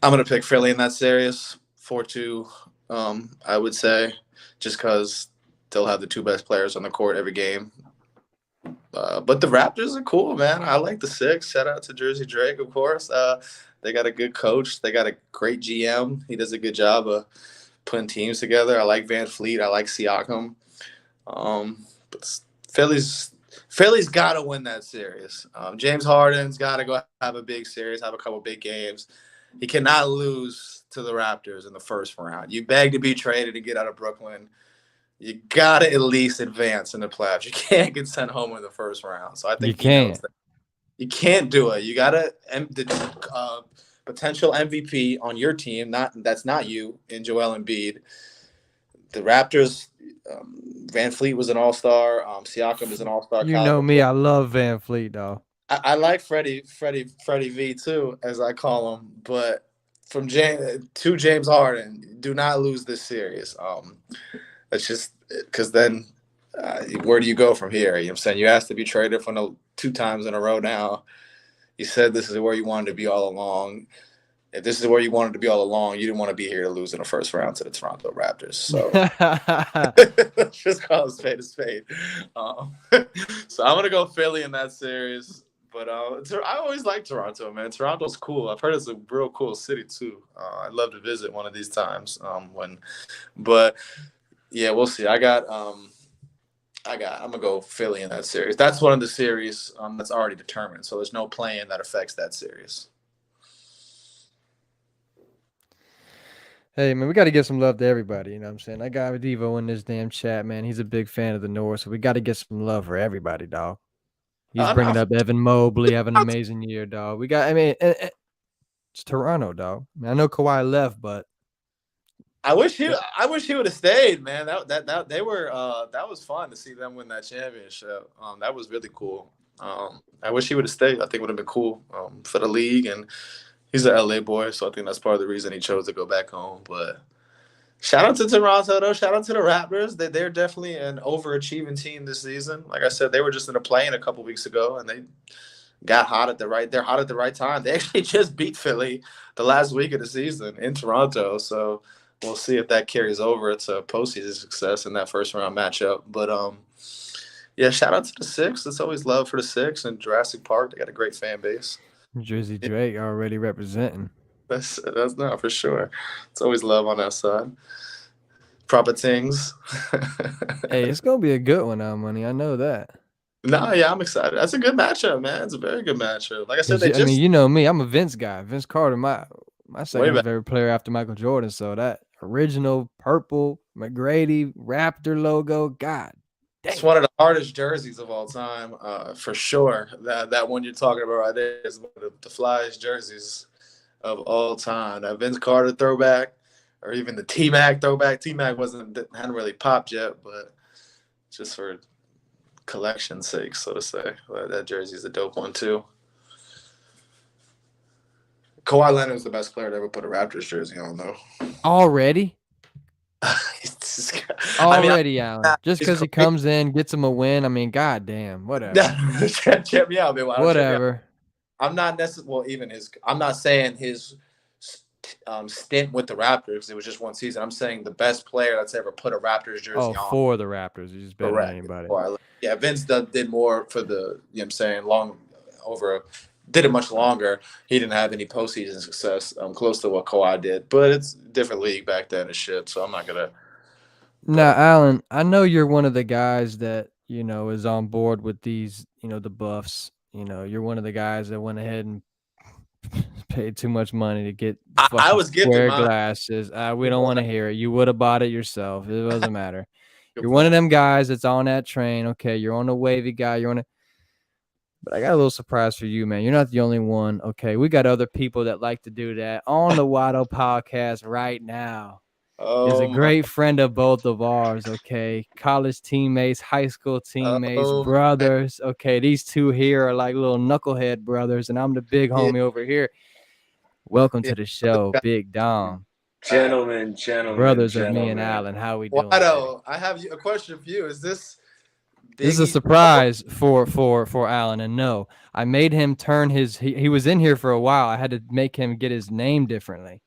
I'm gonna pick Philly in that series, 4-2. I would say, just because they'll have the two best players on the court every game. But the Raptors are cool, man. I like the six. Shout out to Jersey Drake, of course. They got a good coach. They got a great GM. He does a good job of putting teams together. I like Van Fleet. I like Siakam. But Philly's got to win that series. James Harden's got to go have a big series, have a couple big games. He cannot lose to the Raptors in the first round. You beg to be traded and get out of Brooklyn. You got to at least advance in the playoffs. You can't get sent home in the first round. So I think he knows that. You can't do it. You got to the potential MVP on your team. That's not you in Joel Embiid. The Raptors, Van Fleet was an all-star. Siakam is an all-star You know caliber me, player. I love Van Fleet, though. I like Freddie V too, as I call him. But from James Harden, do not lose this series. It's just because then where do you go from here? You know what I'm saying? You asked to be traded for 2 times in a row now. You said this is where you wanted to be all along. If this is where you wanted to be all along, you didn't want to be here to lose in the first round to the Toronto Raptors. So just call it spade a spade. So I'm going to go Philly in that series. But I always like Toronto, man. Toronto's cool. I've heard it's a real cool city, too. I'd love to visit one of these times. But yeah, we'll see. I'm gonna go Philly in that series. That's one of the series that's already determined. So there's no play-in that affects that series. Hey, man, we got to give some love to everybody. You know what I'm saying? I got Devo in this damn chat, man. He's a big fan of the North, so we got to get some love for everybody, dog. He's bringing up Evan Mobley, having an amazing year, dog. It's Toronto, dog. I know Kawhi left, but I wish he would have stayed, man. That was fun to see them win that championship. That was really cool. I wish he would have stayed. I think it would have been cool for the league, and he's an LA boy, so I think that's part of the reason he chose to go back home. But shout out to Toronto, though. Shout out to the Raptors. They're definitely an overachieving team this season. Like I said, they were just in a play-in a couple weeks ago, and they got hot at the right. They're hot at the right time. They actually just beat Philly the last week of the season in Toronto, so we'll see if that carries over to postseason success in that first round matchup. But yeah, shout out to the Six. It's always love for the Six and Jurassic Park. They got a great fan base. Jersey Drake already representing. That's not for sure. It's always love on that side. Proper things. Hey, it's gonna be a good one now, money. I know that. No, yeah, I'm excited. That's a good matchup, man. It's a very good matchup. Like I said, you know me. I'm a Vince guy. Vince Carter, my second back. favorite player after Michael Jordan. So that original purple McGrady Raptor logo, God dang. It's one of the hardest jerseys of all time, for sure. That one you're talking about right there is one of the flyest jerseys of all time. That Vince Carter throwback, or even the T-Mac throwback. T-Mac hadn't really popped yet, but just for collection's sake, so to say, that jersey's a dope one too. Kawhi Leonard is the best player to ever put a Raptors jersey on, though. Already? Already, Allen. Just because he comes in, gets him a win. I mean, goddamn, whatever. Check me out, man. Whatever. I'm not necessarily I'm not saying his stint with the Raptors. It was just one season. I'm saying the best player that's ever put a Raptors jersey on. For the Raptors. He's better than anybody. Yeah, Vince did more for the, you know what I'm saying, did it much longer. He didn't have any postseason success close to what Kawhi did. But it's a different league back then and shit, so I'm not going to. Now, Allen, I know you're one of the guys that, is on board with these, the buffs. You're one of the guys that went ahead and paid too much money to get I was square glasses. We don't want to hear it. You would have bought it yourself. It doesn't matter. You're one of them guys that's on that train. Okay, you're on a wavy guy. But I got a little surprise for you, man. You're not the only one. Okay, we got other people that like to do that on the Wydoe podcast right now. is a Oh my. great friend of both of ours. Okay, college teammates, high school teammates, Oh man. brothers. Okay, these two here are like little knucklehead brothers, and I'm the big Yeah. homie over here. Welcome Yeah. to the show, Big Dom. Gentlemen, Brothers of me and gentlemen. Alan. How we doing today? Wydoe, I have a question for you. Is this This is a Biggie's brother? surprise for Alan, and no, I made him turn his. He was in here for a while. I had to make him get his name differently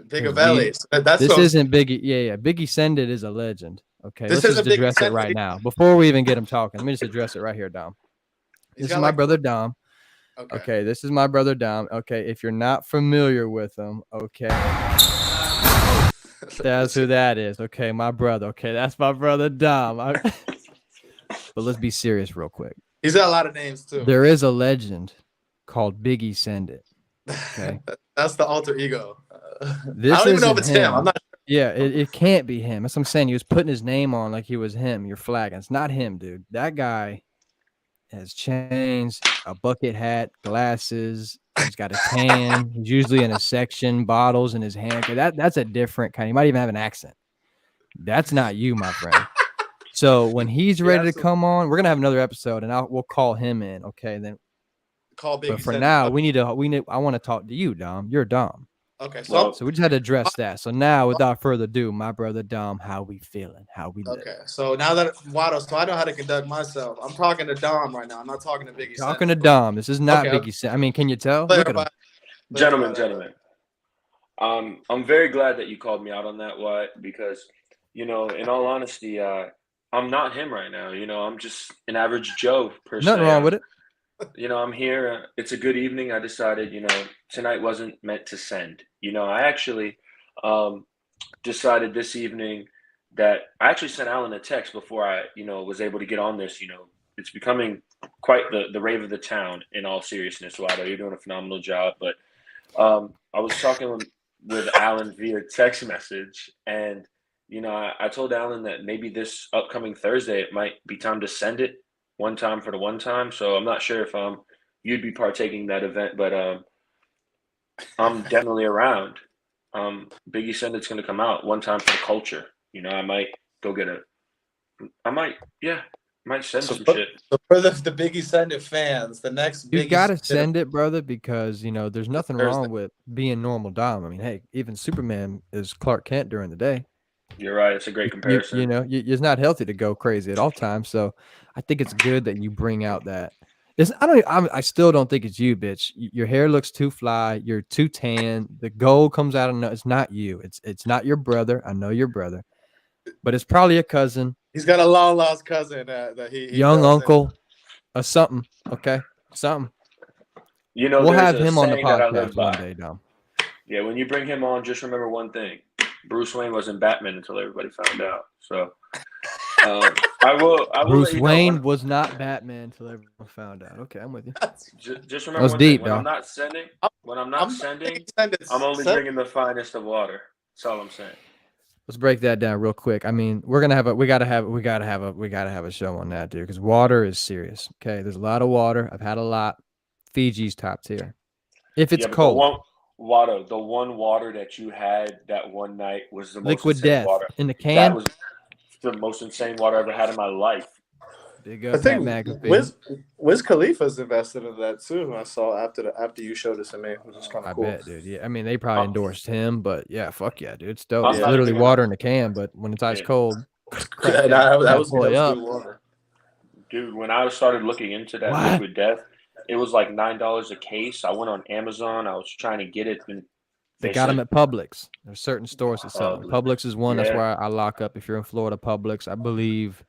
Bigger because we. belly. So that's This what isn't Biggie. Yeah. Biggie Send It is a legend. Okay, this let's just isn't Biggie address it Send right It. now before we even get him talking. Let me just address it right here, Dom. He's This is got my like brother Dom. okay. Okay, this is my brother Dom. Okay, if you're not familiar with him, okay, that's who that is. Okay, my brother. Okay, that's my brother Dom. But let's be serious real quick. He's got a lot of names too. There is a legend called Biggie Send It. Okay, That's the alter ego. I this don't even know if isn't it's him. I'm him. not. Yeah, it can't be him. That's what I'm saying. He was putting his name on like he was him. You're flagging. It's not him, dude. That guy has chains, a bucket hat, glasses. He's got a tan. He's usually in a section, bottles in his hand. That's a different kind. He might even have an accent. That's not you, my friend. So when he's ready to come on, we're gonna have another episode, and we'll call him in. Okay, then. Call Biggie. But for Send now, It. I want to talk to you, Dom. You're Dom. Okay, so Well, So we just had to address that. So now, without further ado, my brother Dom, how we feeling? How we living? okay, so now that Waddle, so I know how to conduct myself. I'm talking to Dom right now. I'm not talking to Biggie. Talking Send to It. Dom. This is not Okay, Biggie. I mean, can you tell? Look at him. clarify. gentlemen. I'm very glad that you called me out on that, Wyatt, because, in all honesty, I'm not him right now. I'm just an average Joe per Nothing se. wrong with it. I'm here. It's a good evening. I decided, tonight wasn't meant to send. I actually decided this evening that I actually sent Alan a text before I, was able to get on this. It's becoming quite the rave of the town, in all seriousness, Wado. You're doing a phenomenal job. But I was talking with Alan via text message, and I told Alan that maybe this upcoming Thursday it might be time to send it one time for the one time. So I'm not sure if you'd be partaking in that event, but I'm definitely around. Biggie Send It's going to come out one time for the culture. I might go get might send So some for, shit. so for the Biggie Send It fans, the next You Biggie gotta Send It send it, brother, because there's nothing Thursday. wrong with being normal Dom. I mean, hey, even Superman is Clark Kent during the day. You're right. It's a great comparison. It's not healthy to go crazy at all times. So I think it's good that you bring out that. I still don't think it's you, bitch. Your hair looks too fly. You're too tan. The gold comes out of no. It's not you. It's not your brother. I know your brother, but it's probably a cousin, He's got a long lost cousin that he young does uncle, or something. Okay, something. We'll There's have a him on the saying that I podcast live one by. day, Dom. Yeah, when you bring him on, just remember one thing: Bruce Wayne wasn't Batman until everybody found out. So I will. Bruce let you Wayne know was not Batman until everyone found out. Okay, I'm with you. just That remember was one deep, thing: when dog. I'm not sending, Send It. I'm only Send- bringing the finest of water. That's all I'm saying. Let's break that down real quick. I mean, we gotta have a show on that, dude, because water is serious. Okay, there's a lot of water. I've had a lot. Fiji's top tier. If it's Yeah, but cold, the one water that you had that one night was the most Liquid insane Death water. in the That can. was the most insane water I ever had in my life. Big I up Pat think McAfee. Wiz Khalifa's invested in that too. I saw after you showed it to me, which is kind of I cool. bet, dude. Yeah, I mean, they probably endorsed him, but yeah, fuck yeah, dude. It's dope. I'm It's not literally even water gonna- in the can, but when it's ice Yeah. cold, crack that that was boy up. good water. Dude, when I started looking into that What? Liquid Death, it was like $9 a case. I went on Amazon. I was trying to get it, and They got them at Publix. There's certain stores that sell them. Publix. Publix is one. That's Yeah. where I lock up. If you're in Florida, Publix, I believe.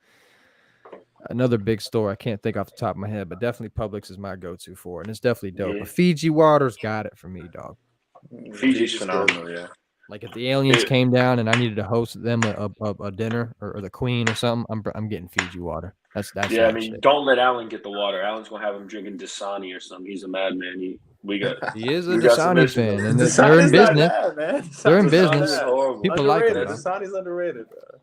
Another big store, I can't think off the top of my head, but definitely Publix is my go-to for it, and it's definitely dope. Yeah. But Fiji water's got it for me, dog. Fiji's phenomenal. Yeah. Like if the aliens It- came down and I needed to host them a dinner or the Queen or something, I'm getting Fiji water. That's Yeah, I that mean, shit. don't let Alan get the water. Alan's gonna have him drinking Dasani or something. He's a madman. He He is a we got some Dasani issues fan, over and there. they're in Dasani's not business. bad, man. They're in Dasani's not business. bad. Horrible. People like it, Underrated. bro. Dasani's underrated, bro.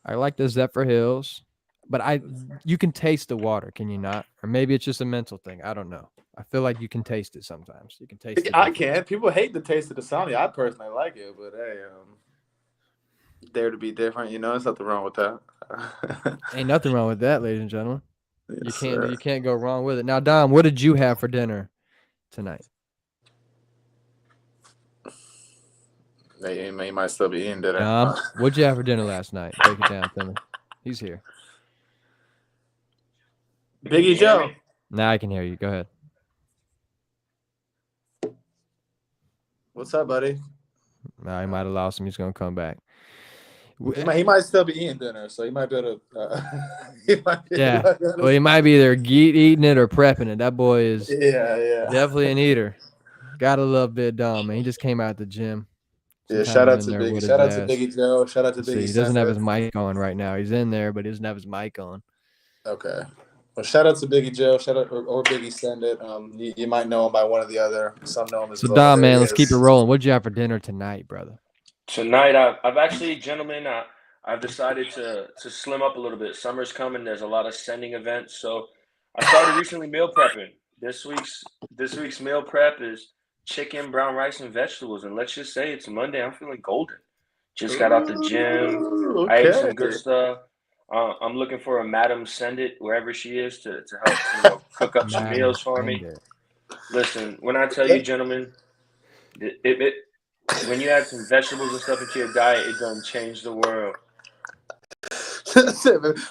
I like the Zephyr Hills, but you can taste the water, can you not? Or maybe it's just a mental thing. I don't know. I feel like you can taste it sometimes. You can taste it. I can't. People hate the taste of Dasani. I personally like it, but hey, dare to be different. There's nothing wrong with that. Ain't nothing wrong with that, ladies and gentlemen. Yes, You can't go wrong with it. Now, Dom, what did you have for dinner tonight? He might still be eating dinner. Dom, what'd you have for dinner last night? Break it down to me. He's here. Biggie Joe. Now I can hear you. Go ahead. What's up, buddy? Nah, he might have lost him. He's gonna come back. He might still be eating dinner, so he might be able to. Well, he might be either eating it or prepping it. That boy is definitely an eater. Gotta love Big Dom, man. He just came out the gym. Yeah, shout out to Biggie. Shout out to Biggie Joe. Shout out to Biggie. He doesn't have his mic on right now. He's in there, but he doesn't have his mic on. Okay. Well, shout out to Biggie Joe. Shout out or Biggie Send It. You might know him by one or the other. Some know him as well. So Dom, man, let's keep it rolling. What'd you have for dinner tonight, brother? Tonight, I've actually, gentlemen, I've decided to slim up a little bit. Summer's coming. There's a lot of sending events, so I started recently meal prepping. This week's meal prep is chicken, brown rice, and vegetables. And let's just say it's Monday. I'm feeling golden. Just got out the gym. Okay. I ate some good stuff. I'm looking for a Madam Send It wherever she is to help cook up some meals for me. Listen, when I tell you, gentlemen, when you add some vegetables and stuff into your diet, it doesn't change the world.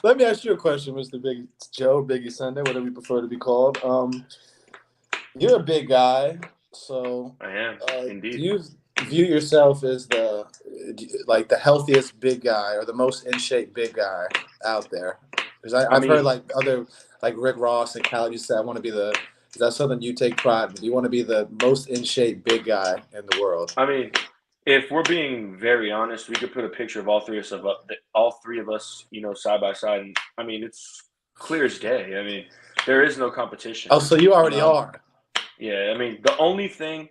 Let me ask you a question, Mr. Biggie Joe, Biggie Sunday, whatever you prefer to be called. You're a big guy, so I am indeed. Do you view yourself as the healthiest big guy or the most in shape big guy out there? Because I've heard other Rick Ross and Khaled. You said I want to be the. Is that something you take pride in? Do you want to be the most in shape big guy in the world? I mean, if we're being very honest, we could put a picture of all three of us, side by side, and I mean, it's clear as day. I mean, there is no competition. Oh, so you already are. Yeah, I mean, the only thing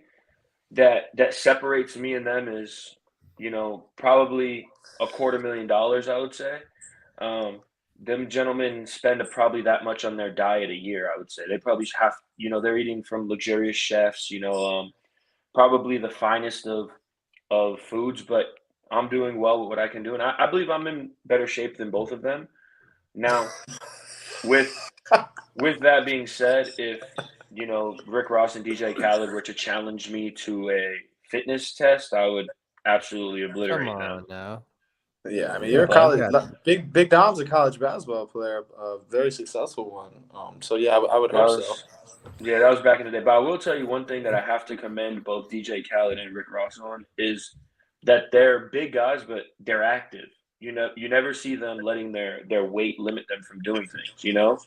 that separates me and them is, probably $250,000, I would say. Them gentlemen spend probably that much on their diet a year, I would say. They probably have, they're eating from luxurious chefs, probably the finest of foods, but I'm doing well with what I can do. And I believe I'm in better shape than both of them. Now, with that being said, if, Rick Ross and DJ Khaled were to challenge me to a fitness test, I would absolutely obliterate them. Come on now. Yeah, I mean, you're a college Big Dom's a college basketball player, a very successful one. So yeah, I would hope so. Yeah, that was back in the day. But I will tell you one thing that I have to commend both DJ Khaled and Rick Ross on is that they're big guys, but they're active. You never see them letting their weight limit them from doing things.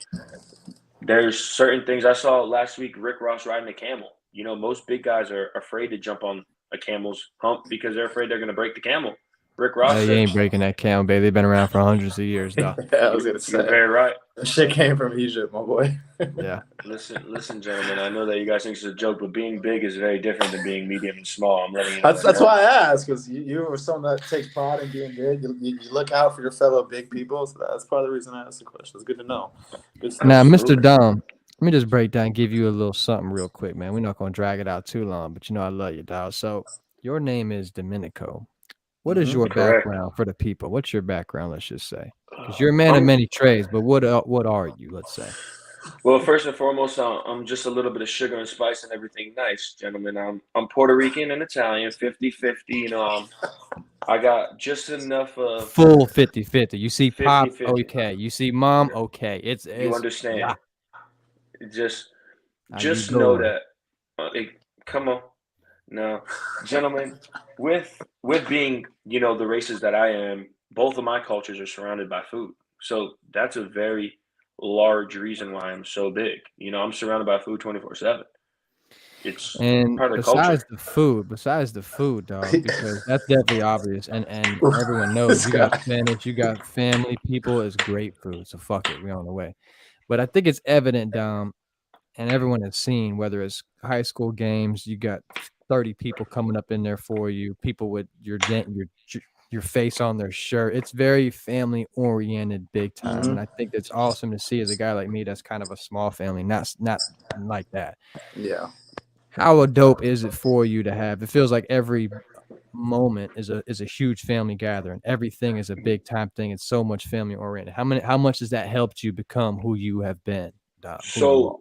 There's certain things I saw last week. Rick Ross riding a camel. Most big guys are afraid to jump on a camel's hump because they're afraid they're going to break the camel. Rick Ross. You ain't breaking that camel, baby. They've been around for hundreds of years, though. Yeah, I was gonna say. You're very right. That shit came from Egypt, my boy. Yeah. Listen, gentlemen. I know that you guys think it's a joke, but being big is very different than being medium and small. I'm letting you know. That's why I asked, because you were someone that takes pride in being big. You look out for your fellow big people. So that's part of the reason I asked the question. It's good to know. Now, Mr. Dom, let me just break down, give you a little something real quick, man. We're not gonna drag it out too long, but I love you, dog. So your name is Domenico. What is your background for the people? What's your background, let's just say? Because you're a man of many trades, but what are you, let's say? Well, first and foremost, I'm just a little bit of sugar and spice and everything nice, gentlemen. I'm Puerto Rican and Italian, 50-50. I got just enough of full 50-50. You see 50, pop, 50. okay. You see mom, okay. It's you understand. Yeah. Just know that. Come on. No, gentlemen, with being, the races that I am, both of my cultures are surrounded by food. So that's a very large reason why I'm so big. I'm surrounded by food 24/7. It's part of the culture. Besides the food, dog, because that's definitely obvious. And everyone knows you got Spanish, you got family, people, it's great food. So fuck it, we're on the way. But I think it's evident, Dom, and everyone has seen, whether it's high school games, you got 30 people coming up in there for you, people with your face on their shirt. It's very family oriented, big time. And I think it's awesome to see as a guy like me that's kind of a small family, not like that. Yeah. How dope is it for you to have? It feels like every moment is a huge family gathering. Everything is a big time thing. It's so much family oriented. How much has that helped you become who you have been, Dom, who you are?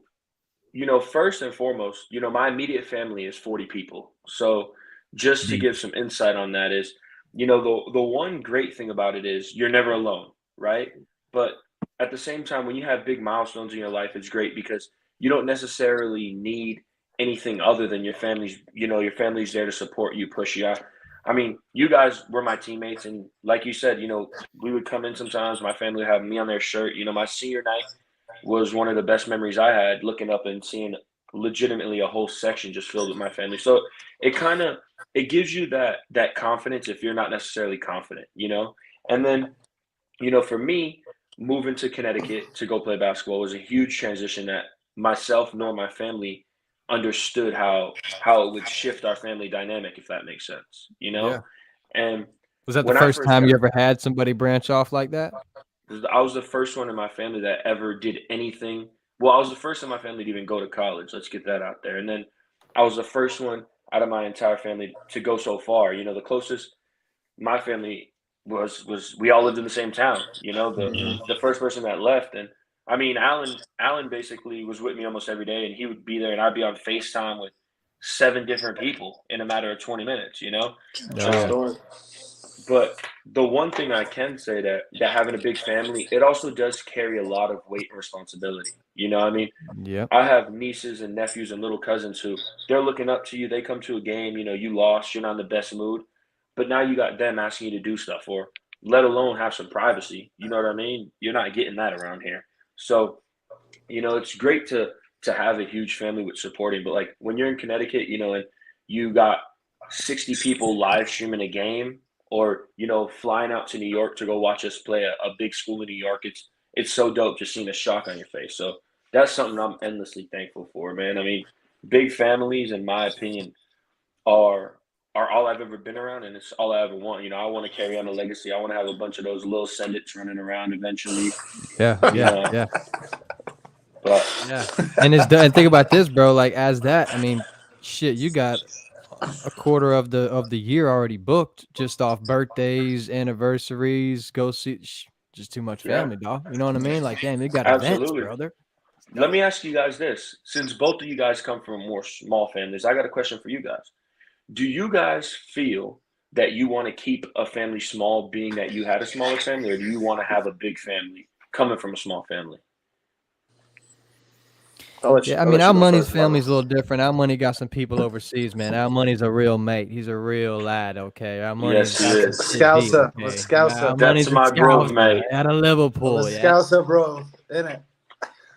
So, first and foremost, my immediate family is 40 people. So, just to Mm. give some insight on that is, the one great thing about it is you're never alone, right? But at the same time, when you have big milestones in your life, it's great because you don't necessarily need anything other than your family's there to support you, push you out. I mean, you guys were my teammates, and like you said, we would come in sometimes. My family would have me on their shirt. My senior night was one of the best memories I had, looking up and seeing legitimately a whole section just filled with my family. So it kind of it gives you that confidence if you're not necessarily confident. And then, for me, moving to Connecticut to go play basketball was a huge transition that myself nor my family understood how it would shift our family dynamic, if that makes sense. Yeah. And Was that the when I first first time got you ever had somebody branch off like that? I was the first one in my family that ever did anything. Well, I was the first in my family to even go to college. Let's get that out there. And then I was the first one out of my entire family to go so far. The closest my family was we all lived in the same town. The Mhm. the first person that left, and I mean, Alan basically was with me almost every day, and he would be there, and I'd be on FaceTime with 7 different people in a matter of 20 minutes. True Oh yeah. Um, story. but the one thing I can say that having a big family, it also does carry a lot of weight and responsibility. I mean, Yep. I have nieces and nephews and little cousins who they're looking up to you. They come to a game, you lost, you're not in the best mood, but now you got them asking you to do stuff, or let alone have some privacy. You know what I mean? You're not getting that around here. So, it's great to have a huge family with supporting, but like when you're in Connecticut, and you got 60 people live streaming a game, or flying out to New York to go watch us play a big school in New York, it's so dope just seeing a shock on your face. So that's something I'm endlessly thankful for, man. I mean, big families, in my opinion, are are all I've ever been around, and it's all I ever want. I want to carry on a legacy. I want to have a bunch of those little Sendits running around eventually. Yeah. You Yeah. know, Yeah. but Yeah. And it's done. And think about this, bro. Like as that, I mean, shit, you got a quarter of the year already booked just off birthdays, anniversaries. Go see. Just too much yeah, family, dog. You know what I mean? Like, damn, you got events, absolutely. brother. Let Go. me ask you guys this: since both of you guys come from more small families, I got a question for you guys. Do you guys feel that you want to keep a family small, being that you had a smaller family, or do you want to have a big family coming from a small family? Yeah, I I'll mean, let you our go money's first, Marlon. family's a little different. Our money got some people overseas, man. Our money's a real mate. He's a real lad, okay? Our money's Yes, he got some is. pedigree, Scouser. I'm a okay? scouser. Our That's money's a my grove, scouser mate. out of I'm a Liverpool, yeah? scouser, bro. Innit?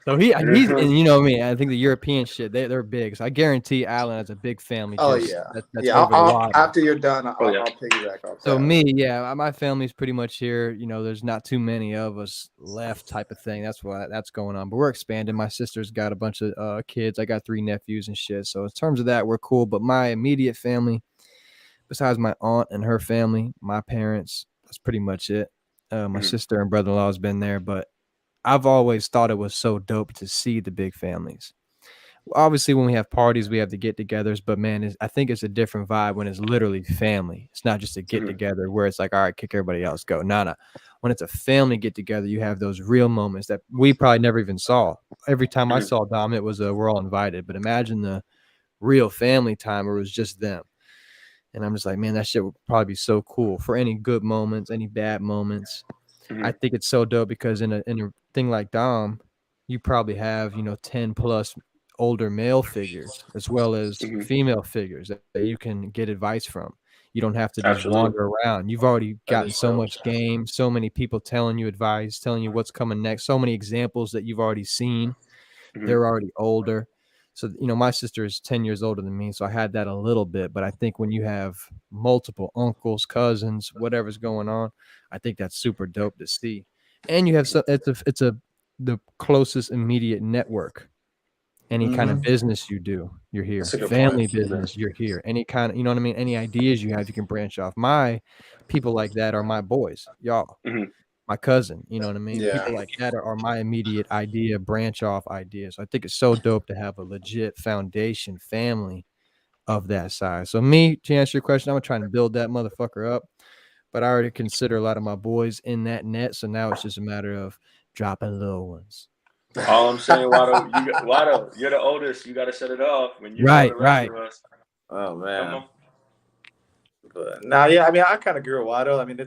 So he's and you know me, I think the European shit, they're big. So I guarantee Allen has a big family Oh just yeah. that's Yeah. over the water. After you're done, Oh yeah. I'll piggyback off So that. me, yeah, my family's pretty much here. There's not too many of us left, type of thing. That's why that's going on. But we're expanding. My sister's got a bunch of kids. I got 3 nephews and shit. So in terms of that, we're cool. But my immediate family, besides my aunt and her family, my parents, that's pretty much it. My Mhm, sister and brother-in-law has been there, but I've always thought it was so dope to see the big families. Obviously, when we have parties, we have the get-togethers, but man, I think it's a different vibe when it's literally family. It's not just a mhm, get-together where it's like, all right, kick everybody else, go. Nah. When it's a family get-together, you have those real moments that we probably never even saw. Every time I mhm, saw Dom, it was we're all invited. But imagine the real family time where it was just them. And I'm just like, man, that shit would probably be so cool for any good moments, any bad moments. I mhm, think it's so dope because in a thing like Dom, you probably have 10 plus older male figures as well as mhm. female figures that you can get advice from. You don't have to just Absolutely. wander around. You've already That gotten is so dope. much game, so many people telling you advice, telling you what's coming next, so many examples that you've already seen. Mhm, They're already older. So, my sister is 10 years older than me. So I had that a little bit. But I think when you have multiple uncles, cousins, whatever's going on, I think that's super dope to see. And you have it's the closest immediate network. Any kind of Mm-hmm. business you do, you're That's here. a good point. Family mhm, business, you're here. Any kind of, you know what I mean? Any ideas you have, you can branch off. My people like that are my boys, y'all, mhm. my cousin, you know what I mean? Yeah. People like that are my immediate idea, branch off ideas. So I think it's so dope to have a legit foundation family of that size. So me, to answer your question, I'm gonna try and build that motherfucker up. But I already consider a lot of my boys in that net, so now it's just a matter of dropping little ones. All I'm saying, Watto, you're the oldest. You got to set it off when you know Right, the rest right. of us. Oh Come man. on. But now, yeah, I mean, I kind of grew up Wydoe. I mean,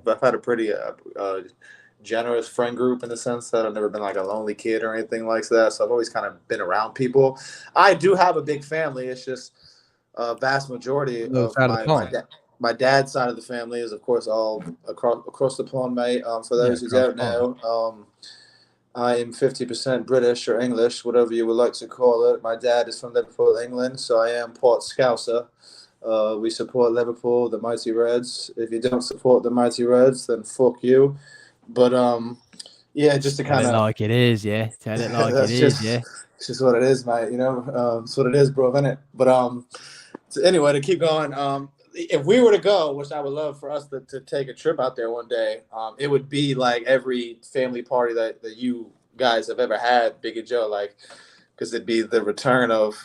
I've had a pretty generous friend group in the sense that I've never been like a lonely kid or anything like that. So I've always kind of been around people. I do have a big family. It's just a vast majority The of side of the pond. my dad's side of the family is, of course, all across the pond, mate. For Yeah, those who across don't the pond. know, I am 50% British or English, whatever you would like to call it. My dad is from Liverpool, England, so I am Port Scouser. We support Liverpool, the Mighty Reds. If you don't support the Mighty Reds, then fuck you. But yeah, just to Tell kind it of like it is, yeah. Tell it like it that's is, yeah. it's just what it is, mate. You know, it's what it is, bro, isn't it? But so anyway, to keep going, if we were to go, which I would love for us to take a trip out there one day, it would be like every family party that you guys have ever had, Big and Joe, like, because it'd be the return of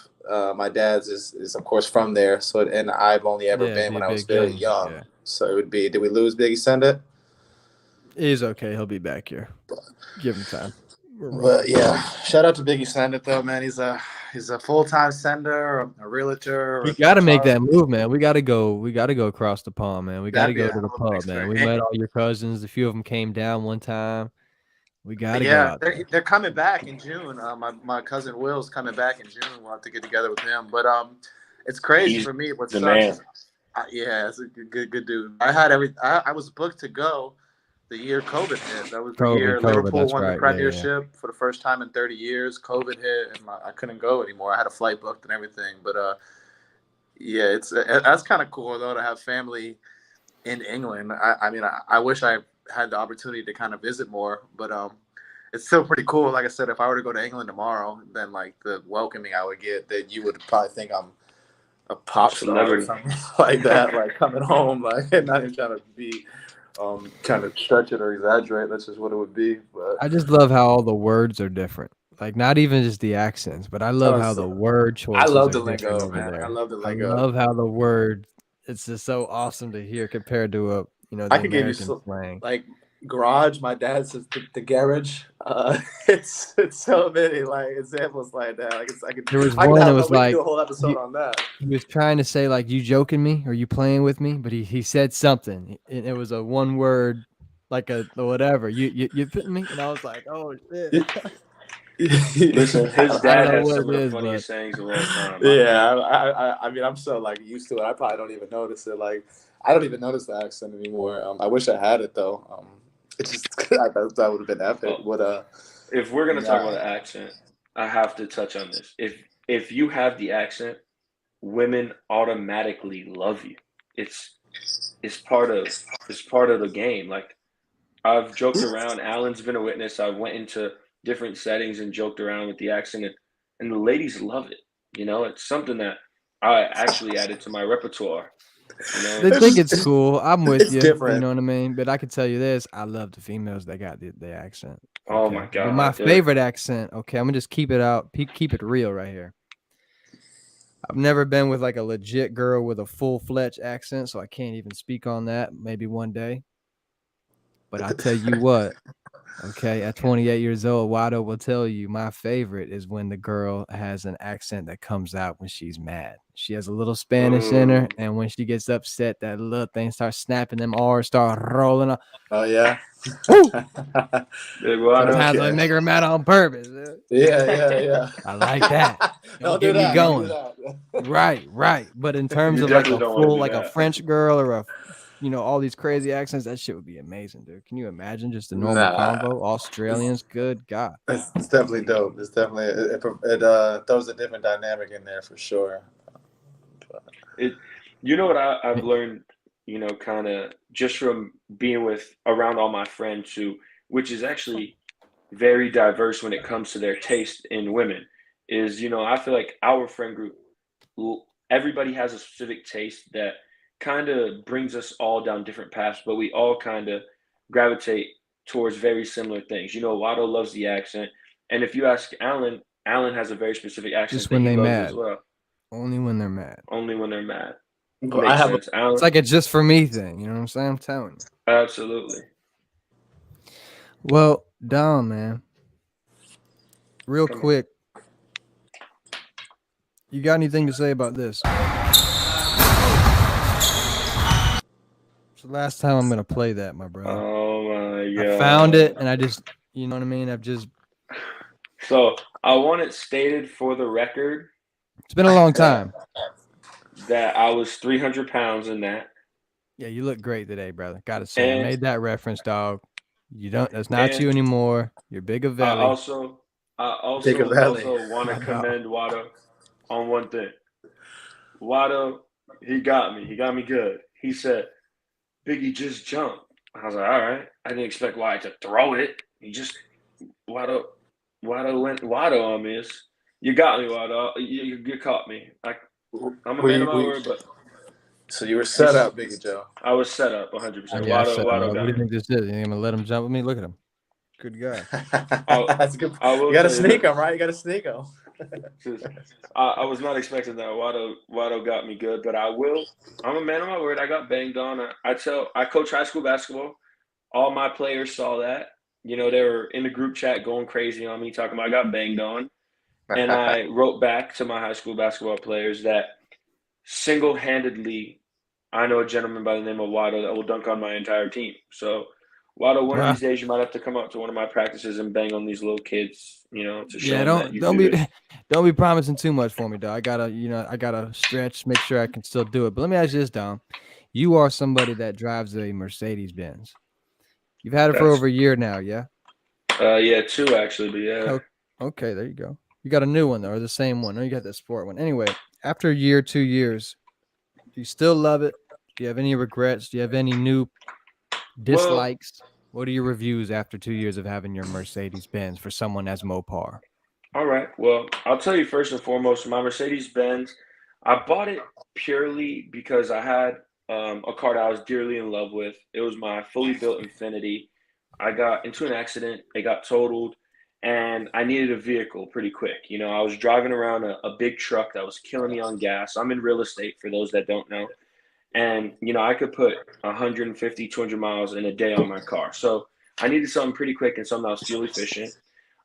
my dad's is of course from there. So and I've only ever Yeah, it'd been be when a I was big very young, young. yeah. So it would be. Did we lose Biggie? Send it. He's okay. He'll be back here. Give him time. We're But rolling. yeah, shout out to Biggie Send It though, man. He's a full-time sender, a realtor, or We a got to make that photographer. move, man. We got to go. We got to go across the pond, man. We got to That'd be go a to the hell of an pub, man. We experience. met all your cousins. A few of them came down one time. We got to go Yeah, out there. they're coming back in June. My cousin Will's coming back in June. We'll have to get together with him. But it's crazy He's for me. What the sucks? man. Yeah, it's a good dude. I was booked to go the year COVID hit. That was the year COVID. Liverpool That's won the right. Yeah. Premiership for the first time in 30 years. COVID hit, and I couldn't go anymore. I had a flight booked and everything. But yeah, that's kind of cool though to have family in England. I mean, I wish I had the opportunity to kind of visit more, but it's still pretty cool. Like I said, if I were to go to England tomorrow, then like the welcoming I would get, that you would probably think I'm a pop star or Celebrity. something like that, like coming home, like not even trying to be trying to stretch it or exaggerate. That's just what it would be. But I just love how all the words are different. Like not even just the accents, but I love how the word I choices love are the different lingo, over man. I there. love the I lingo. love how the word. It's just so awesome to hear compared to I the could give you American slang. like garage. My dad says the garage. It's so many like examples like that. Like it's There was I could one that have was we could like do a whole episode on that. he was trying to say like, "You joking me? Or you playing with me?" But he said something. It was a one word, like a whatever. You fitting me? And I was like, "Oh shit." Listen, his I don't dad know has what some it of the is, but funniest sayings of all time. Yeah, I mean, I'm so like used to it. I probably don't even notice it. Like, I don't even notice the accent anymore. I wish I had it though. It's just that would have been epic. Well, What if we're gonna talk about nah. the accent, I have to touch on this. If you have the accent, women automatically love you. It's it's part of it's part of the game. Like I've joked around. Alan's been a witness. I went into different settings and joked around with the accent, and the ladies love it. You know, it's something that I actually added to my repertoire. You know, they think it's It's cool. I'm with it's you. You different. know what I mean? But I can tell you this: I love the females that got the accent. oh my Okay, but my God, favorite accent. Okay, I'm gonna just keep it out. Keep it real right here. I've never been with like a legit girl with a full-fledged accent, so I can't even speak on that. Maybe one day. But I tell you what, okay, at 28 years old, Wado will tell you my favorite is when the girl has an accent that comes out when she's mad. She has a little Spanish in her, Ooh, and when she gets upset, that little thing starts snapping, them R's start rolling up. Oh yeah. Woo! Eduardo, Sometimes I Okay. make her mad on purpose. Yeah. I like that. Don't Don't do get me that. Don't do going. that. Right. But in terms you of like definitely a don't want to full, do like a that. French girl or all these crazy accents, that shit would be amazing, dude. Can you imagine just a normal Nah, convo? Australians, good God. it's definitely dope. It's definitely it throws a different dynamic in there for sure. It, you know what I've learned, kind of just from being with around all my friends which is actually very diverse when it comes to their taste in women, is, I feel like our friend group, everybody has a specific taste that kind of brings us all down different paths, but we all kind of gravitate towards very similar things. Wado loves the accent. And if you ask Alan, Alan has a very specific accent Just that when he they loves mad. as well. Only when they're mad. Only when they're mad. Well, I Makes have sense. Alan, It's like a just for me thing. You know what I'm saying? I'm telling you. absolutely. Well, Dom, man, real Come on. quick, you got anything to say about this? It's the last time I'm gonna play that, my brother. Oh my god! I found it, and I just, you know what I mean. I've just. So I want it stated for the record It's been a long time. that I was 300 pounds in that. Yeah, you look great today, brother. Gotta say, I And made that reference, dog. You don't. That's not you anymore. You're Big I Avelli. also Valley. want to My dog. commend Wydoe on one thing. Wydoe, he got me. He got me good. He said, "Biggie, just jump." I was like, "All right." I didn't expect Wydoe to throw it. He just Wydoe went Wydoe on me. You got me, Wydoe. You caught me. I'm a man of my word, but So you were set up, Biggie Joe. I was set up 100%. Yeah, I said, Wydoe what got do you me. think this is? You gonna let him jump with me? Look at him. Good guy. That's good. I will You got to tell you sneak this. him, right? You got to sneak him. I was not expecting that. Wydoe got me good, but I'm a man of my word. I got banged on. I coach high school basketball. All my players saw that. You know, they were in the group chat going crazy on me, talking about I got banged on. And I wrote back to my high school basketball players that single-handedly, I know a gentleman by the name of Wydoe that will dunk on my entire team. So, Wydoe, one of these days you might have to come up to one of my practices and bang on these little kids, you know, to show Yeah, them that you don't can do be this. don't be promising too much for me, dog. I gotta stretch, make sure I can still do it. But let me ask you this, Dom. You are somebody that drives a Mercedes Benz. You've had it for That's over a year now, yeah? yeah, 2 actually, but yeah. Okay, there you go. You got a new one though, or the same one. No, you got that sport one. Anyway, after a year, 2 years, do you still love it? Do you have any regrets? Do you have any new dislikes? What are your reviews after 2 years of having your Mercedes Benz for someone as Mopar? All right. Well, I'll tell you first and foremost, my Mercedes Benz, I bought it purely because I had a car that I was dearly in love with. It was my fully built Infinity. I got into an accident, it got totaled, and I needed a vehicle pretty quick. You know, I was driving around a big truck that was killing me on gas. I'm in real estate for those that don't know. And, you know, I could put 150, 200 miles in a day on my car. So I needed something pretty quick and something that was fuel efficient.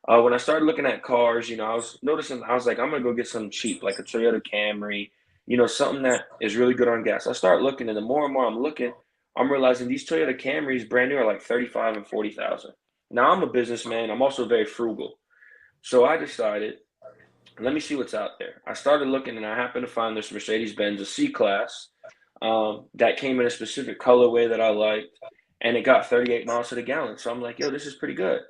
When I started looking at cars, you know, I was noticing, I was like, I'm gonna go get something cheap, like a Toyota Camry, you know, something that is really good on gas. I start looking, and the more and more I'm looking, I'm realizing these Toyota Camrys, brand new, are like 35 and 40,000. Now I'm a businessman. I'm also very frugal, so I decided, let me see what's out there. I started looking, and I happened to find this Mercedes Benz, a C class, that came in a specific colorway that I liked, and it got 38 miles to the gallon. So I'm like, yo, this is pretty good.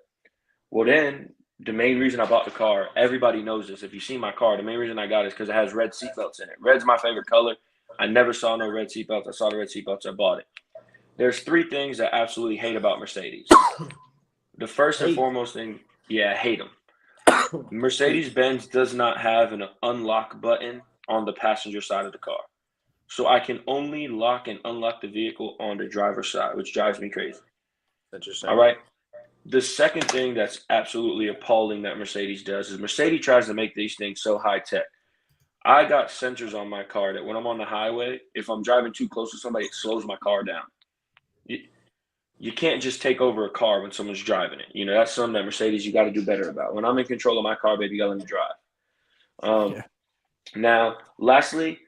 Well, then the main reason I bought the car, everybody knows this. If you see my car, the main reason I got it is because it has red seatbelts in it. Red's my favorite color. I never saw no red seatbelts. I saw the red seatbelts. I bought it. There's 3 things I absolutely hate about Mercedes. The first and foremost thing, I hate them. Mercedes-Benz does not have an unlock button on the passenger side of the car. So I can only lock and unlock the vehicle on the driver's side, which drives me crazy. Interesting. All right. The second thing that's absolutely appalling that Mercedes does is Mercedes tries to make these things so high tech. I got sensors on my car that when I'm on the highway, if I'm driving too close to somebody, it slows my car down. You can't just take over a car when someone's driving it. You know, that's something that Mercedes, you got to do better about. When I'm in control of my car, baby, you got to let me drive. Now, lastly,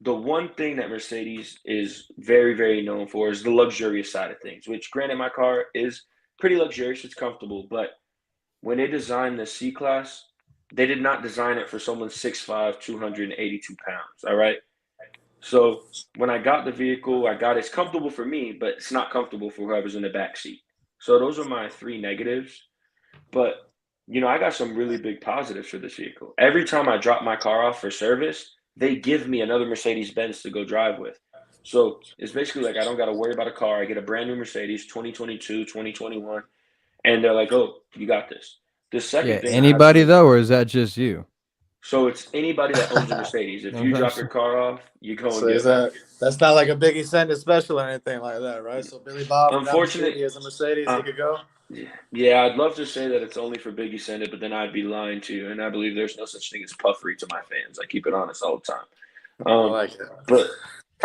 the one thing that Mercedes is very, very known for is the luxurious side of things, which granted my car is pretty luxurious, it's comfortable, but when they designed the C-Class, they did not design it for someone 6'5", 282 pounds, all right? So when I got the vehicle, it's comfortable for me, but it's not comfortable for whoever's in the back seat. So those are my 3 negatives. But, you know, I got some really big positives for this vehicle. Every time I drop my car off for service, they give me another Mercedes-Benz to go drive with. So it's basically like I don't got to worry about a car. I get a brand new Mercedes, 2022, 2021, and they're like, oh, you got this. The second thing Anybody though, or is that just you? So it's anybody that owns a Mercedes. If you drop your car off, you go and get it. That's not like a Biggie Send special or anything like that, right? So Billy Bob from down the street, Unfortunately, he has a Mercedes, he could go. Yeah, I'd love to say that it's only for Biggie Send It, but then I'd be lying to you. And I believe there's no such thing as puffery to my fans. I keep it honest all the time. I like it. But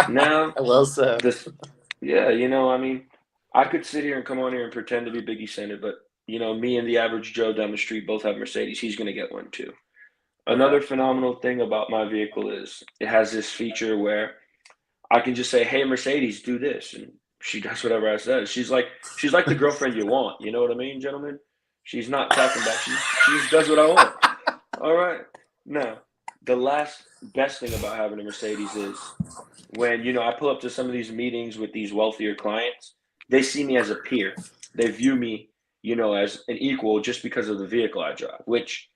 now Well said. this, yeah, I mean, I could sit here and come on here and pretend to be Biggie Send It, but me and the average Joe down the street both have Mercedes. He's going to get one too. Another phenomenal thing about my vehicle is it has this feature where I can just say, "Hey, Mercedes, do this," and she does whatever I said. She's like the girlfriend you want. You know what I mean, gentlemen? She's not talking back. She just does what I want. All right. Now, the last best thing about having a Mercedes is when I pull up to some of these meetings with these wealthier clients, they see me as a peer. They view me, as an equal just because of the vehicle I drive. Which,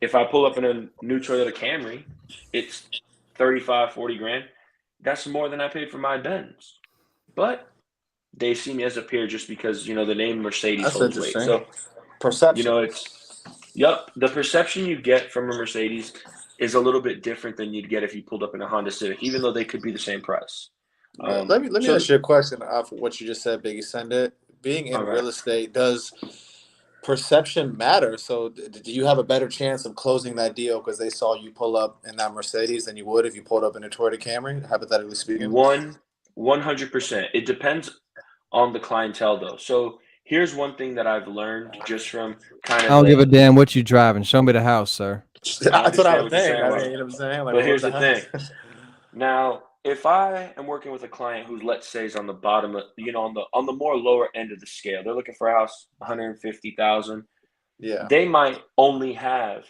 if I pull up in a new Toyota Camry, it's 35, 40 grand. That's more than I paid for my Benz. But they see me as a peer just because, the name Mercedes That's holds weight. interesting. So, Perception. the perception you get from a Mercedes is a little bit different than you'd get if you pulled up in a Honda Civic, even though they could be the same price. Let me so- ask you a question off what you just said, Biggie Send It. Being in All right. real estate, does perception matter? So do you have a better chance of closing that deal because they saw you pull up in that Mercedes than you would if you pulled up in a Toyota Camry, hypothetically speaking? 100%. It depends on the clientele, though. So here's one thing that I've learned just from kind of I don't give a damn what you driving. Show me the house, sir. That's what I understand was what you're saying. saying, I Mark. mean, you know what I'm saying? Like, But here's what the thing. Now, if I am working with a client who, let's say, is on the bottom of, on the more lower end of the scale, they're looking for a house 150,000. Yeah. They might only have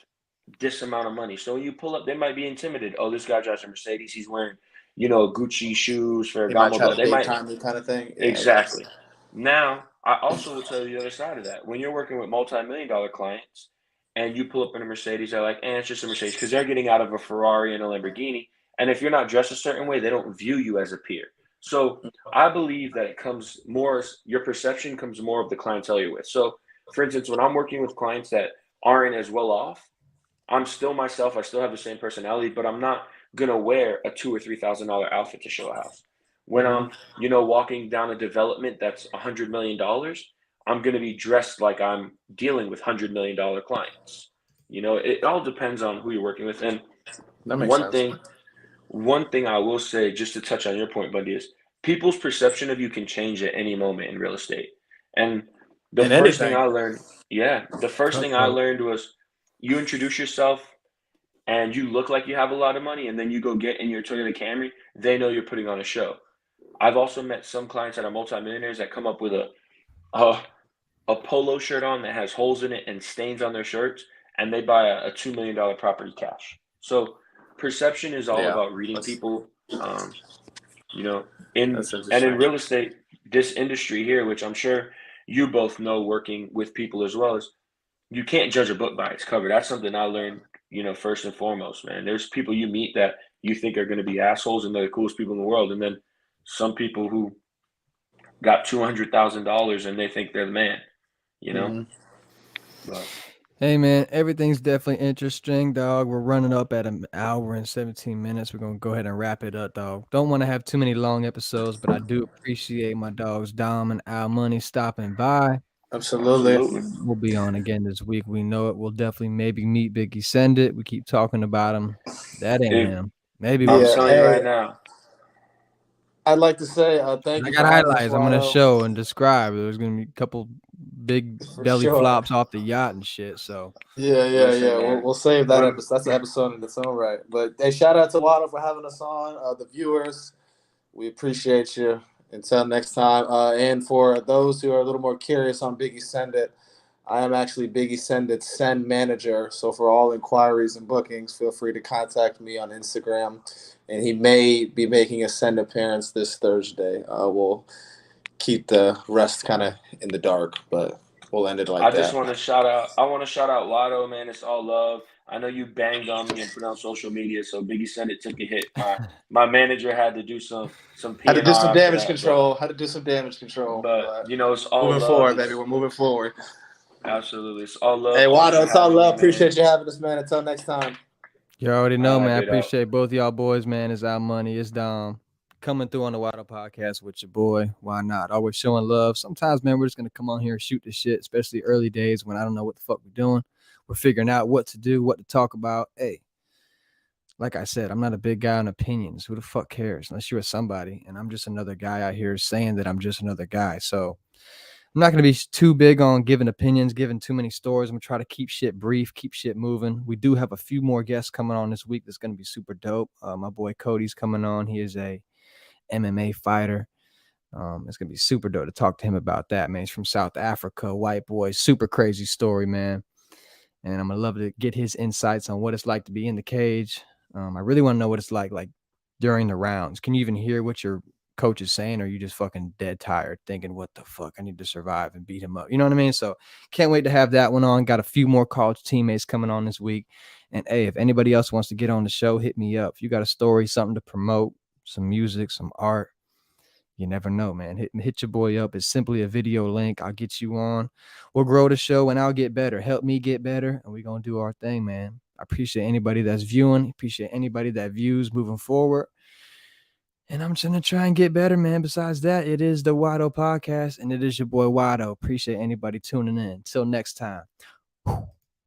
this amount of money. So when you pull up, they might be intimidated. Oh, this guy drives a Mercedes. He's wearing, Gucci shoes, They might Ferragamo try to belt. They big might time you kind of thing. Yeah, exactly. Now, I also will tell you the other side of that. When you're working with multi-million-dollar clients and you pull up in a Mercedes, they're like, it's just a Mercedes because they're getting out of a Ferrari and a Lamborghini. And if you're not dressed a certain way, they don't view you as a peer. So I believe that it comes more, your perception comes more of the clientele you're with. So, for instance, when I'm working with clients that aren't as well off, I'm still myself. I still have the same personality, but I'm not going to wear a $2,000 or $3,000 outfit to show a house. When I'm, walking down a development that's $100 million, I'm going to be dressed like I'm dealing with $100 million clients. It all depends on who you're working with. And that makes sense. one thing I will say, just to touch on your point, Bundy, is people's perception of you can change at any moment in real estate. And the In first thing anything. I learned was you introduce yourself and you look like you have a lot of money, and then you go get in your Toyota Camry, they know you're putting on a show. I've also met some clients that are multimillionaires that come up with a polo shirt on that has holes in it and stains on their shirts, and they buy a $2 million property cash. So perception is all about reading people. In real estate, this industry here, which I'm sure you both know working with people as well, is you can't judge a book by its cover. That's something I learned, first and foremost, man. There's people you meet that you think are going to be assholes and they're the coolest people in the world. And then some people who got $200,000 and they think they're the man, But, Hey, man, everything's definitely interesting, dog. We're running up at an hour and 17 minutes. We're going to go ahead and wrap it up, dog. Don't want to have too many long episodes, but I do appreciate my dogs, Dom and Al Money, stopping by. Absolutely. We'll be on again this week. We know it. We'll definitely maybe meet Biggie Send It. We keep talking about him. That ain't him. Maybe I'm we'll telling you right now. I'd like to say thank you. I got highlights. I'm gonna show and describe. There's gonna be a couple big belly flops off the yacht and shit. So yeah. We'll save that episode. That's an episode in its own right. But hey, shout out to Wydoe for having us on. The viewers, we appreciate you. Until next time. And for those who are a little more curious on Biggie Send It, I am actually Biggie Send It send manager. So for all inquiries and bookings, feel free to contact me on Instagram. And he may be making a send appearance this Thursday. We'll keep the rest kind of in the dark, but we'll end it like that. I just want to shout out. I want to shout out Wydoe, man. It's all love. I know you banged on me and put on social media, so Biggie Send It took a hit. My manager had to do some had to do some damage control. Had to do some damage control. But it's all moving love. Forward, baby. We're moving forward. Absolutely, it's all love. Hey, Wydoe, it's all love. Appreciate you having us, man. Until next time. You already know, man. I appreciate both y'all boys, man. It's Al Money. It's Dom. coming through on the Wydoe podcast with your boy. Why not? Always showing love. Sometimes, man, we're just gonna come on here and shoot the shit, especially early days when I don't know what the fuck we're doing. We're figuring out what to do, what to talk about. Hey, like I said, I'm not a big guy on opinions. Who the fuck cares? Unless you're somebody, and I'm just another guy out here saying that I'm just another guy. So I'm not going to be too big on giving opinions, giving too many stories. I'm going to try to keep shit brief, keep shit moving. We do have a few more guests coming on this week that's going to be super dope. My boy Cody's coming on. He is a MMA fighter. It's going to be super dope to talk to him about that, man. He's from South Africa, white boy, super crazy story, man. And I'm going to love to get his insights on what it's like to be in the cage. I really want to know what it's like during the rounds. Can you even hear what your coach is saying, or are you just fucking dead tired thinking, what the fuck, I need to survive and beat him up? You know what I mean? So can't wait to have that one on. Got a few more college teammates coming on this week. And hey, if anybody else wants to get on the show, hit me up. If you got a story, something to promote, some music, some art, you never know, man. Hit your boy up. It's simply a video link. I'll get you on. We'll grow the show and I'll get better. Help me get better. And we're going to do our thing, man. I appreciate anybody that's viewing. Appreciate anybody that views moving forward. And I'm just going to try and get better, man. Besides that, it is the Wydoe podcast and it is your boy Wydoe. Appreciate anybody tuning in. Until next time.